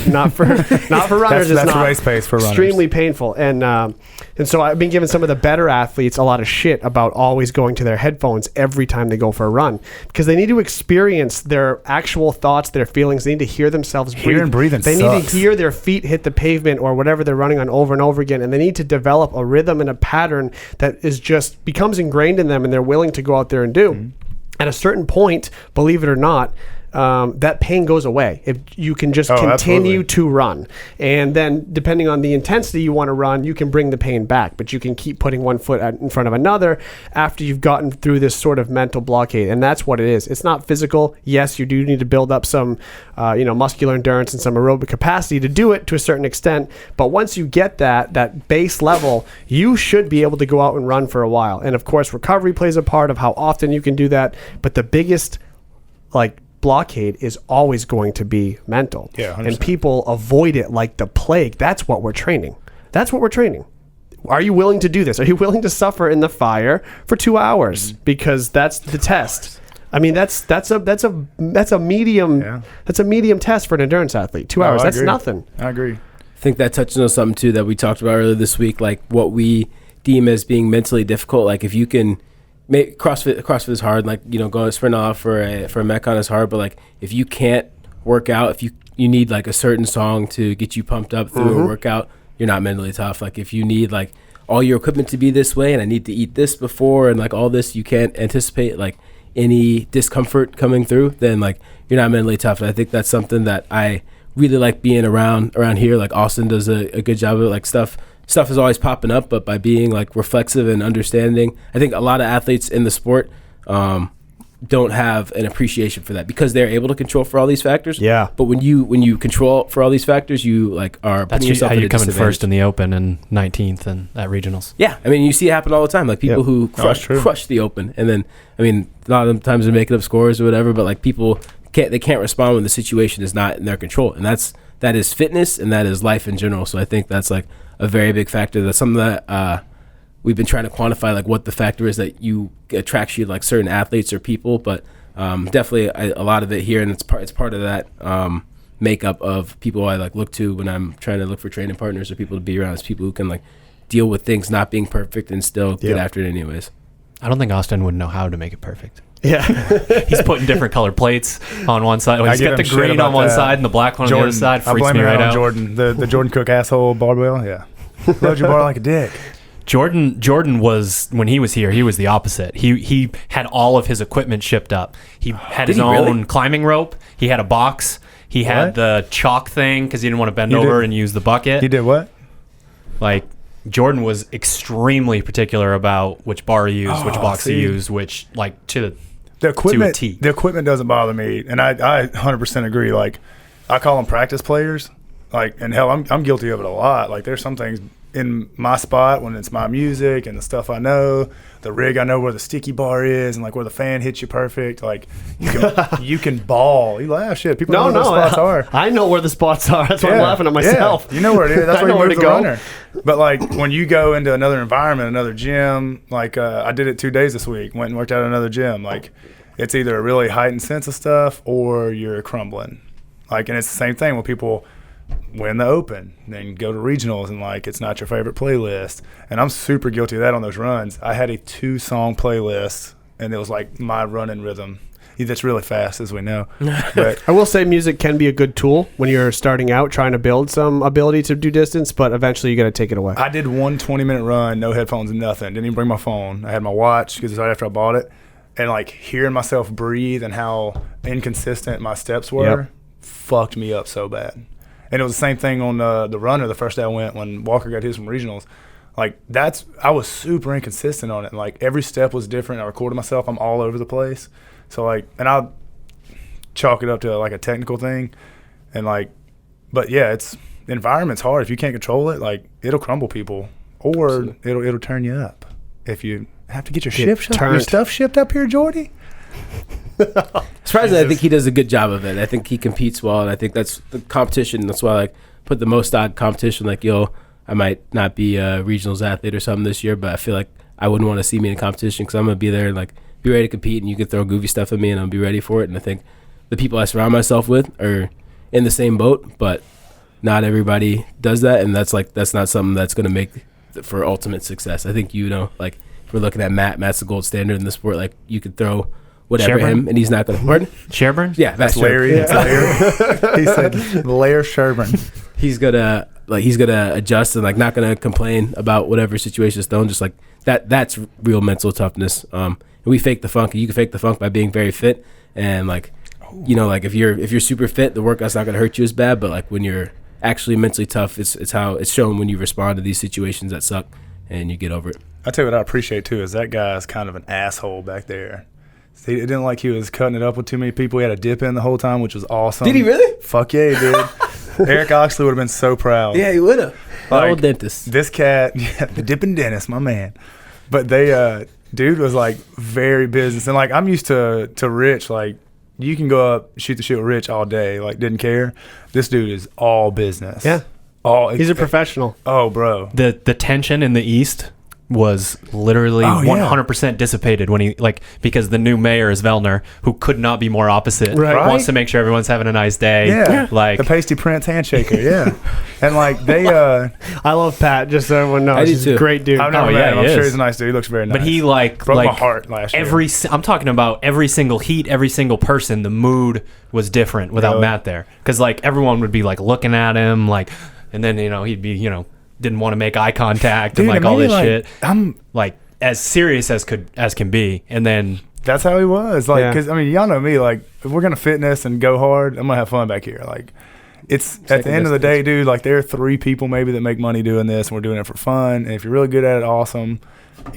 not for runners. That's not race pace for runners. Extremely painful. And so I've been giving some of the better athletes a lot of shit about always going to their headphones every time they go for a run, because they need to experience their actual thoughts, their feelings. They need to hear themselves breathe. They need to hear their feet hit the pavement or whatever they're running on over and over again, and they need to develop a rhythm and a pattern that is just becomes ingrained in them, and they're willing to go out there and do. At a certain point, believe it or not, that pain goes away if you can just continue absolutely. to run. And then depending on the intensity you want to run, you can bring the pain back, but you can keep putting one foot in front of another after you've gotten through this sort of mental blockade. And that's what it is. It's not physical. Yes, you do need to build up some muscular endurance and some aerobic capacity to do it to a certain extent. But once you get that base level, you should be able to go out and run for a while. And of course, recovery plays a part of how often you can do that. But the biggest blockade is always going to be mental. Yeah, 100%. And people avoid it like the plague. That's what we're training. Are you willing to do this? Are you willing to suffer in the fire for 2 hours? Because that's the test. I mean, that's a medium. Yeah. That's a medium test for an endurance athlete. 2 hours. That's agree. nothing. I agree. I think that touches on something too that we talked about earlier this week, like what we deem as being mentally difficult. Like if you can make CrossFit is hard. Like, going to sprint off for a Metcon is hard. But like if you can't work out, if you need like a certain song to get you pumped up through a workout, you're not mentally tough. Like if you need like all your equipment to be this way and I need to eat this before and like all this, you can't anticipate like any discomfort coming through, then like you're not mentally tough. And I think that's something that I really like being around here. Like Austin does a good job of it. Like stuff is always popping up, but by being like reflexive and understanding, I think a lot of athletes in the sport don't have an appreciation for that because they're able to control for all these factors. Yeah. But when you control for all these factors, you like are That's putting yourself how at you a come in disadvantage. first in the Open and 19th and at regionals. Yeah, I mean, you see it happen all the time. Like people who that's true. crush the Open, and then I mean, a lot of times they're making up scores or whatever. But like people can't respond when the situation is not in their control, and that is fitness and that is life in general. So I think that's like a very big factor. That's something that we've been trying to quantify, like what the factor is that attracts you to like certain athletes or people. But definitely a lot of it here, and it's part of that makeup of people I like look to when I'm trying to look for training partners or people to be around. Is people who can like deal with things not being perfect and still get after it anyways. I don't think Austin would know how to make it perfect. Yeah. He's putting different colored plates on one side. I He's give got the him shit green about on one that. side and the black one on the other side. I Freaks blame me it right on out. Jordan, the Jordan Cook asshole barbell. Yeah, load your bar like a dick. Jordan was, when he was here, he was the opposite. He had all of his equipment shipped up. He had his own climbing rope. He had a box. He had the chalk thing because he didn't want to bend over and use the bucket. He did what? Like, Jordan was extremely particular about which bar he used, which box he used, which, like, to The equipment, to a T. the equipment doesn't bother me, and I 100% agree. Like, I call them practice players. Like, and hell, I'm guilty of it a lot. Like, there's some things in my spot when it's my music and the stuff I know, the rig I know where the sticky bar is and like where the fan hits you perfect. Like, you can ball. You laugh, shit. People know where those spots are. I know where the spots are. That's why I'm laughing at myself. Yeah. You know where it is. That's I where know you where move to the go. runner. But like when you go into another environment, another gym, like I did it 2 days this week. Went and worked out at another gym. Like it's either a really heightened sense of stuff or you're crumbling. Like, and it's the same thing when people win the Open, then go to regionals and like it's not your favorite playlist. And I'm super guilty of that on those runs. I had a 2-song playlist and it was like my running rhythm. That's really fast, as we know. But I will say music can be a good tool when you're starting out trying to build some ability to do distance, but eventually you got to take it away. I did one 20-minute run, no headphones and nothing. Didn't even bring my phone. I had my watch because it's right after I bought it. And like hearing myself breathe and how inconsistent my steps were fucked me up so bad. And it was the same thing on the runner the first day I went when Walker got his from regionals. Like I was super inconsistent on it. And like every step was different. I recorded myself. I'm all over the place. So like, and I'll chalk it up to like a technical thing. And like, but yeah, the environment's hard. If you can't control it, like it'll crumble people or it'll turn you up. If you have to get your stuff shipped up here, Jordy. Surprisingly, I think he does a good job of it. I think he competes well, and I think that's the competition. That's why I like put the most on competition. Like, I might not be a regionals athlete or something this year, but I feel like I wouldn't want to see me in competition because I'm gonna be there and like be ready to compete, and you can throw goofy stuff at me, and I'll be ready for it. And I think the people I surround myself with are in the same boat, but not everybody does that, and that's not something that's gonna make for ultimate success. I think like if we're looking at Matt's the gold standard in the sport. Like you could throw whatever at him, and he's not going to pardon? Sherburne? Yeah, that's Larry. Larry. Yeah. He said Lair Sherburne. He's gonna adjust and like not gonna complain about whatever situation is thrown. Just like that's real mental toughness. And we fake the funk. You can fake the funk by being very fit and like you know, like if you're super fit, the workout's not gonna hurt you as bad. But like when you're actually mentally tough, it's how it's shown when you respond to these situations that suck and you get over it. I tell you what I appreciate too is that guy's kind of an asshole back there. See, it didn't like he was cutting it up with too many people. He had a dip in the whole time, which was awesome. Did he really? Fuck yeah, he did. Eric Oxley would have been so proud. Yeah, he would have. Like, Old dentist. This cat, yeah, the dipping dentist, my man. But they, dude was like very business. And like I'm used to Rich, like you can go up, shoot the shit with Rich all day, like didn't care. This dude is all business. Yeah. He's a professional. Oh, bro. The tension in the East was literally 100% dissipated when he because the new mayor is Vellner, who could not be more opposite. Right. Wants to make sure everyone's having a nice day. Yeah. Like the Pasty Prince handshaker. Yeah. And like they, I love Pat, just so everyone knows. I do He's too. a great dude. I've never met him. he I'm sure is. he's a nice dude. He looks very nice. But he broke my heart last year. I'm talking about every single heat, every single person. The mood was different without Really? Matt there, because like everyone would be like looking at him, like, and then he'd be didn't want to make eye contact and Dude, like all this like, shit. I'm like as serious as can be, and then That's how he was. Like, Yeah. because, I mean, y'all know me. Like, if we're going to fitness and go hard, I'm going to have fun back here. Like, it's at the end of the day, dude, like, there are 3 people maybe that make money doing this, and we're doing it for fun. And if you're really good at it, awesome. At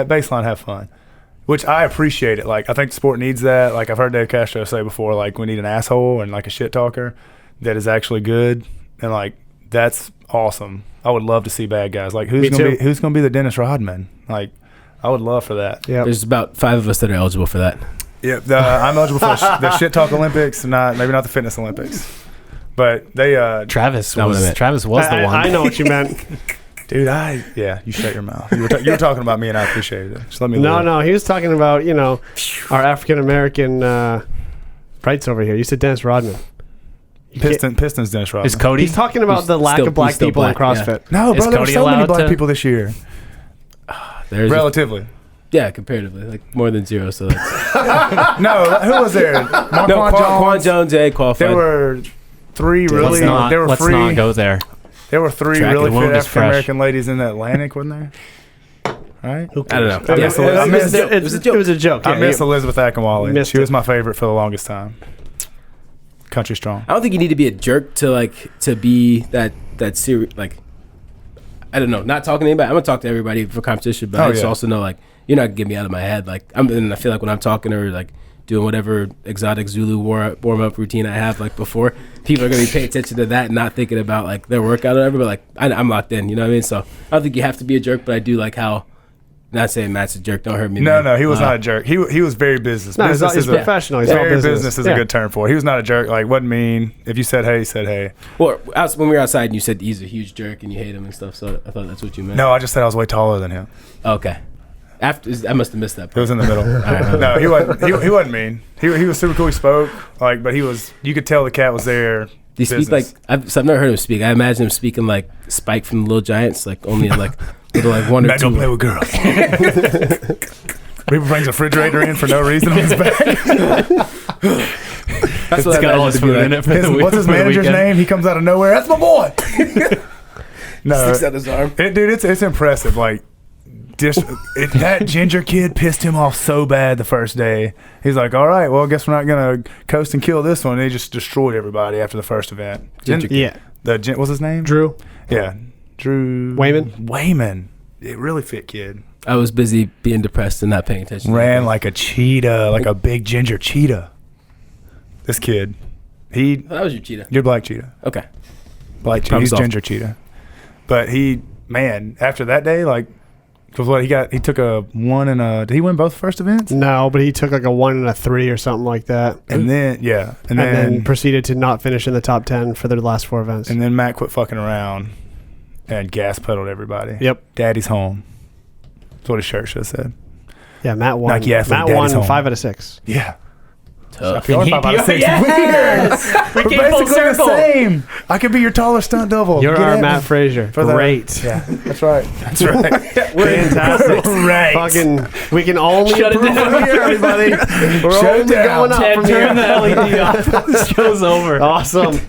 baseline, have fun. Which I appreciate it. Like, I think the sport needs that. Like, I've heard Dave Castro say before, like, we need an asshole and, like, a shit talker that is actually good. And, like, that's awesome. I would love to see bad guys. Like, who's gonna be the Dennis Rodman? Like, I would love for that. Yeah. There's about 5 of us that are eligible for that. Yeah, I'm eligible for the shit talk Olympics, maybe not the fitness Olympics, but they. Travis Not what I was meant. Travis was the one. I know what you meant. Dude, you shut your mouth. You were talking about me, and I appreciated it. Just let me. live. No, he was talking about our African American rights over here. You said Dennis Rodman. Pistons Dennis Rodman. Is Cody? He's talking about the lack of black people in CrossFit. No, Is bro, there were Cody so many allowed black to- people this year. There's Relatively. yeah, comparatively, like more than 0. So that's No, who was there? Marquand Quan Jones, qualified. There were 3 really. Let's not go there. There were 3 Track really the wound fit is African American ladies in the Atlantic, wasn't there? Right. I don't know. I Yeah, miss it was a joke. It was a joke. I Yeah, miss Elizabeth Akinwale. Missed She was it. my favorite for the longest time. Country strong. I don't think you need to be a jerk to be that serious. Like, I don't know. Not talking to anybody. I'm gonna talk to everybody for competition, but I just also know you're not gonna get me out of my head. Like and I feel like when I'm talking or like doing whatever exotic Zulu warm up routine I have like before, people are gonna be paying attention to that and not thinking about like their workout or whatever. But like I'm locked in. You know what I mean? So I don't think you have to be a jerk, but I do like how. Not saying Matt's a jerk. Don't hurt me. No, man. he was not a jerk. He was very business. No, business he's is professional. He's all very business. is a good term for it. He was not a jerk. Like, wasn't mean. If you said hey, he said hey. Well, when we were outside and you said he's a huge jerk and you hate him and stuff, so I thought that's what you meant. No, I just said I was way taller than him. Okay. I must have missed that It part. was in the middle. No, he wasn't. He wasn't mean. He was super cool. He spoke but he was. You could tell the cat was there. Do you speak like I've never heard him speak. I imagine him speaking like Spike from the Little Giants, like only in like little like 1 or 2. Don't play with girls. People brings a refrigerator in for no reason on his back. That's It's got all his food in it for the week. What's his for the manager's weekend. name? He comes out of nowhere. That's my boy. No, Sticks out his arm. dude, it's impressive. Like, that ginger kid pissed him off so bad the first day. He's like, all right, well, I guess we're not going to coast and kill this one. And he just destroyed everybody after the first event. Ginger kid. Yeah. What's his name? Drew. Yeah. Drew. Wayman. It really fit kid. I was busy being depressed and not paying attention. Ran like a cheetah, like a big ginger cheetah. This kid. That was your cheetah. You're black cheetah. Okay. Black cheetah. Problem He's solved. ginger cheetah. But after that day, like, because what he took a 1 and a. Did he win both first events? No, but he took like a 1 and a 3 or something like that. And then And then proceeded to not finish in the top 10 for the last 4 events. and then Matt quit fucking around and gas pedaled everybody. Yep. Daddy's home. That's what his shirt should have said. Yeah, Matt won. Nike athlete, Matt daddy's won home. 5 out of 6. Yeah. Tough. You're 5 out of 6. Yes! We're We came full basically the circle. same. I could be your taller stunt double. You're Get our at Matt me. Frazier. For the- Great. Yeah, that's right. That's right. Fantastic. Right. Fucking, we can only Shut it improve down. from here, everybody. We're Shut it only down. going up Ted, from turn here. the LED off. This show's over. Awesome.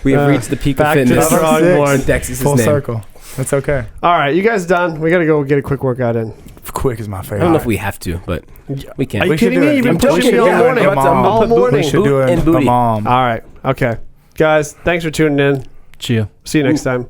We have reached the peak of back to fitness. the drawing board. Dex is his Full name. circle. That's okay. All right, you guys done? We got to go get a quick workout in. quick is my favorite. I don't know if we have to, but we can. Are you We should kidding do me? it. You've been I'm telling pushing you, me all morning. All morning. We should do Boot and a booty. mom. All right. Okay. Guys, thanks for tuning in. Chia. See you next time.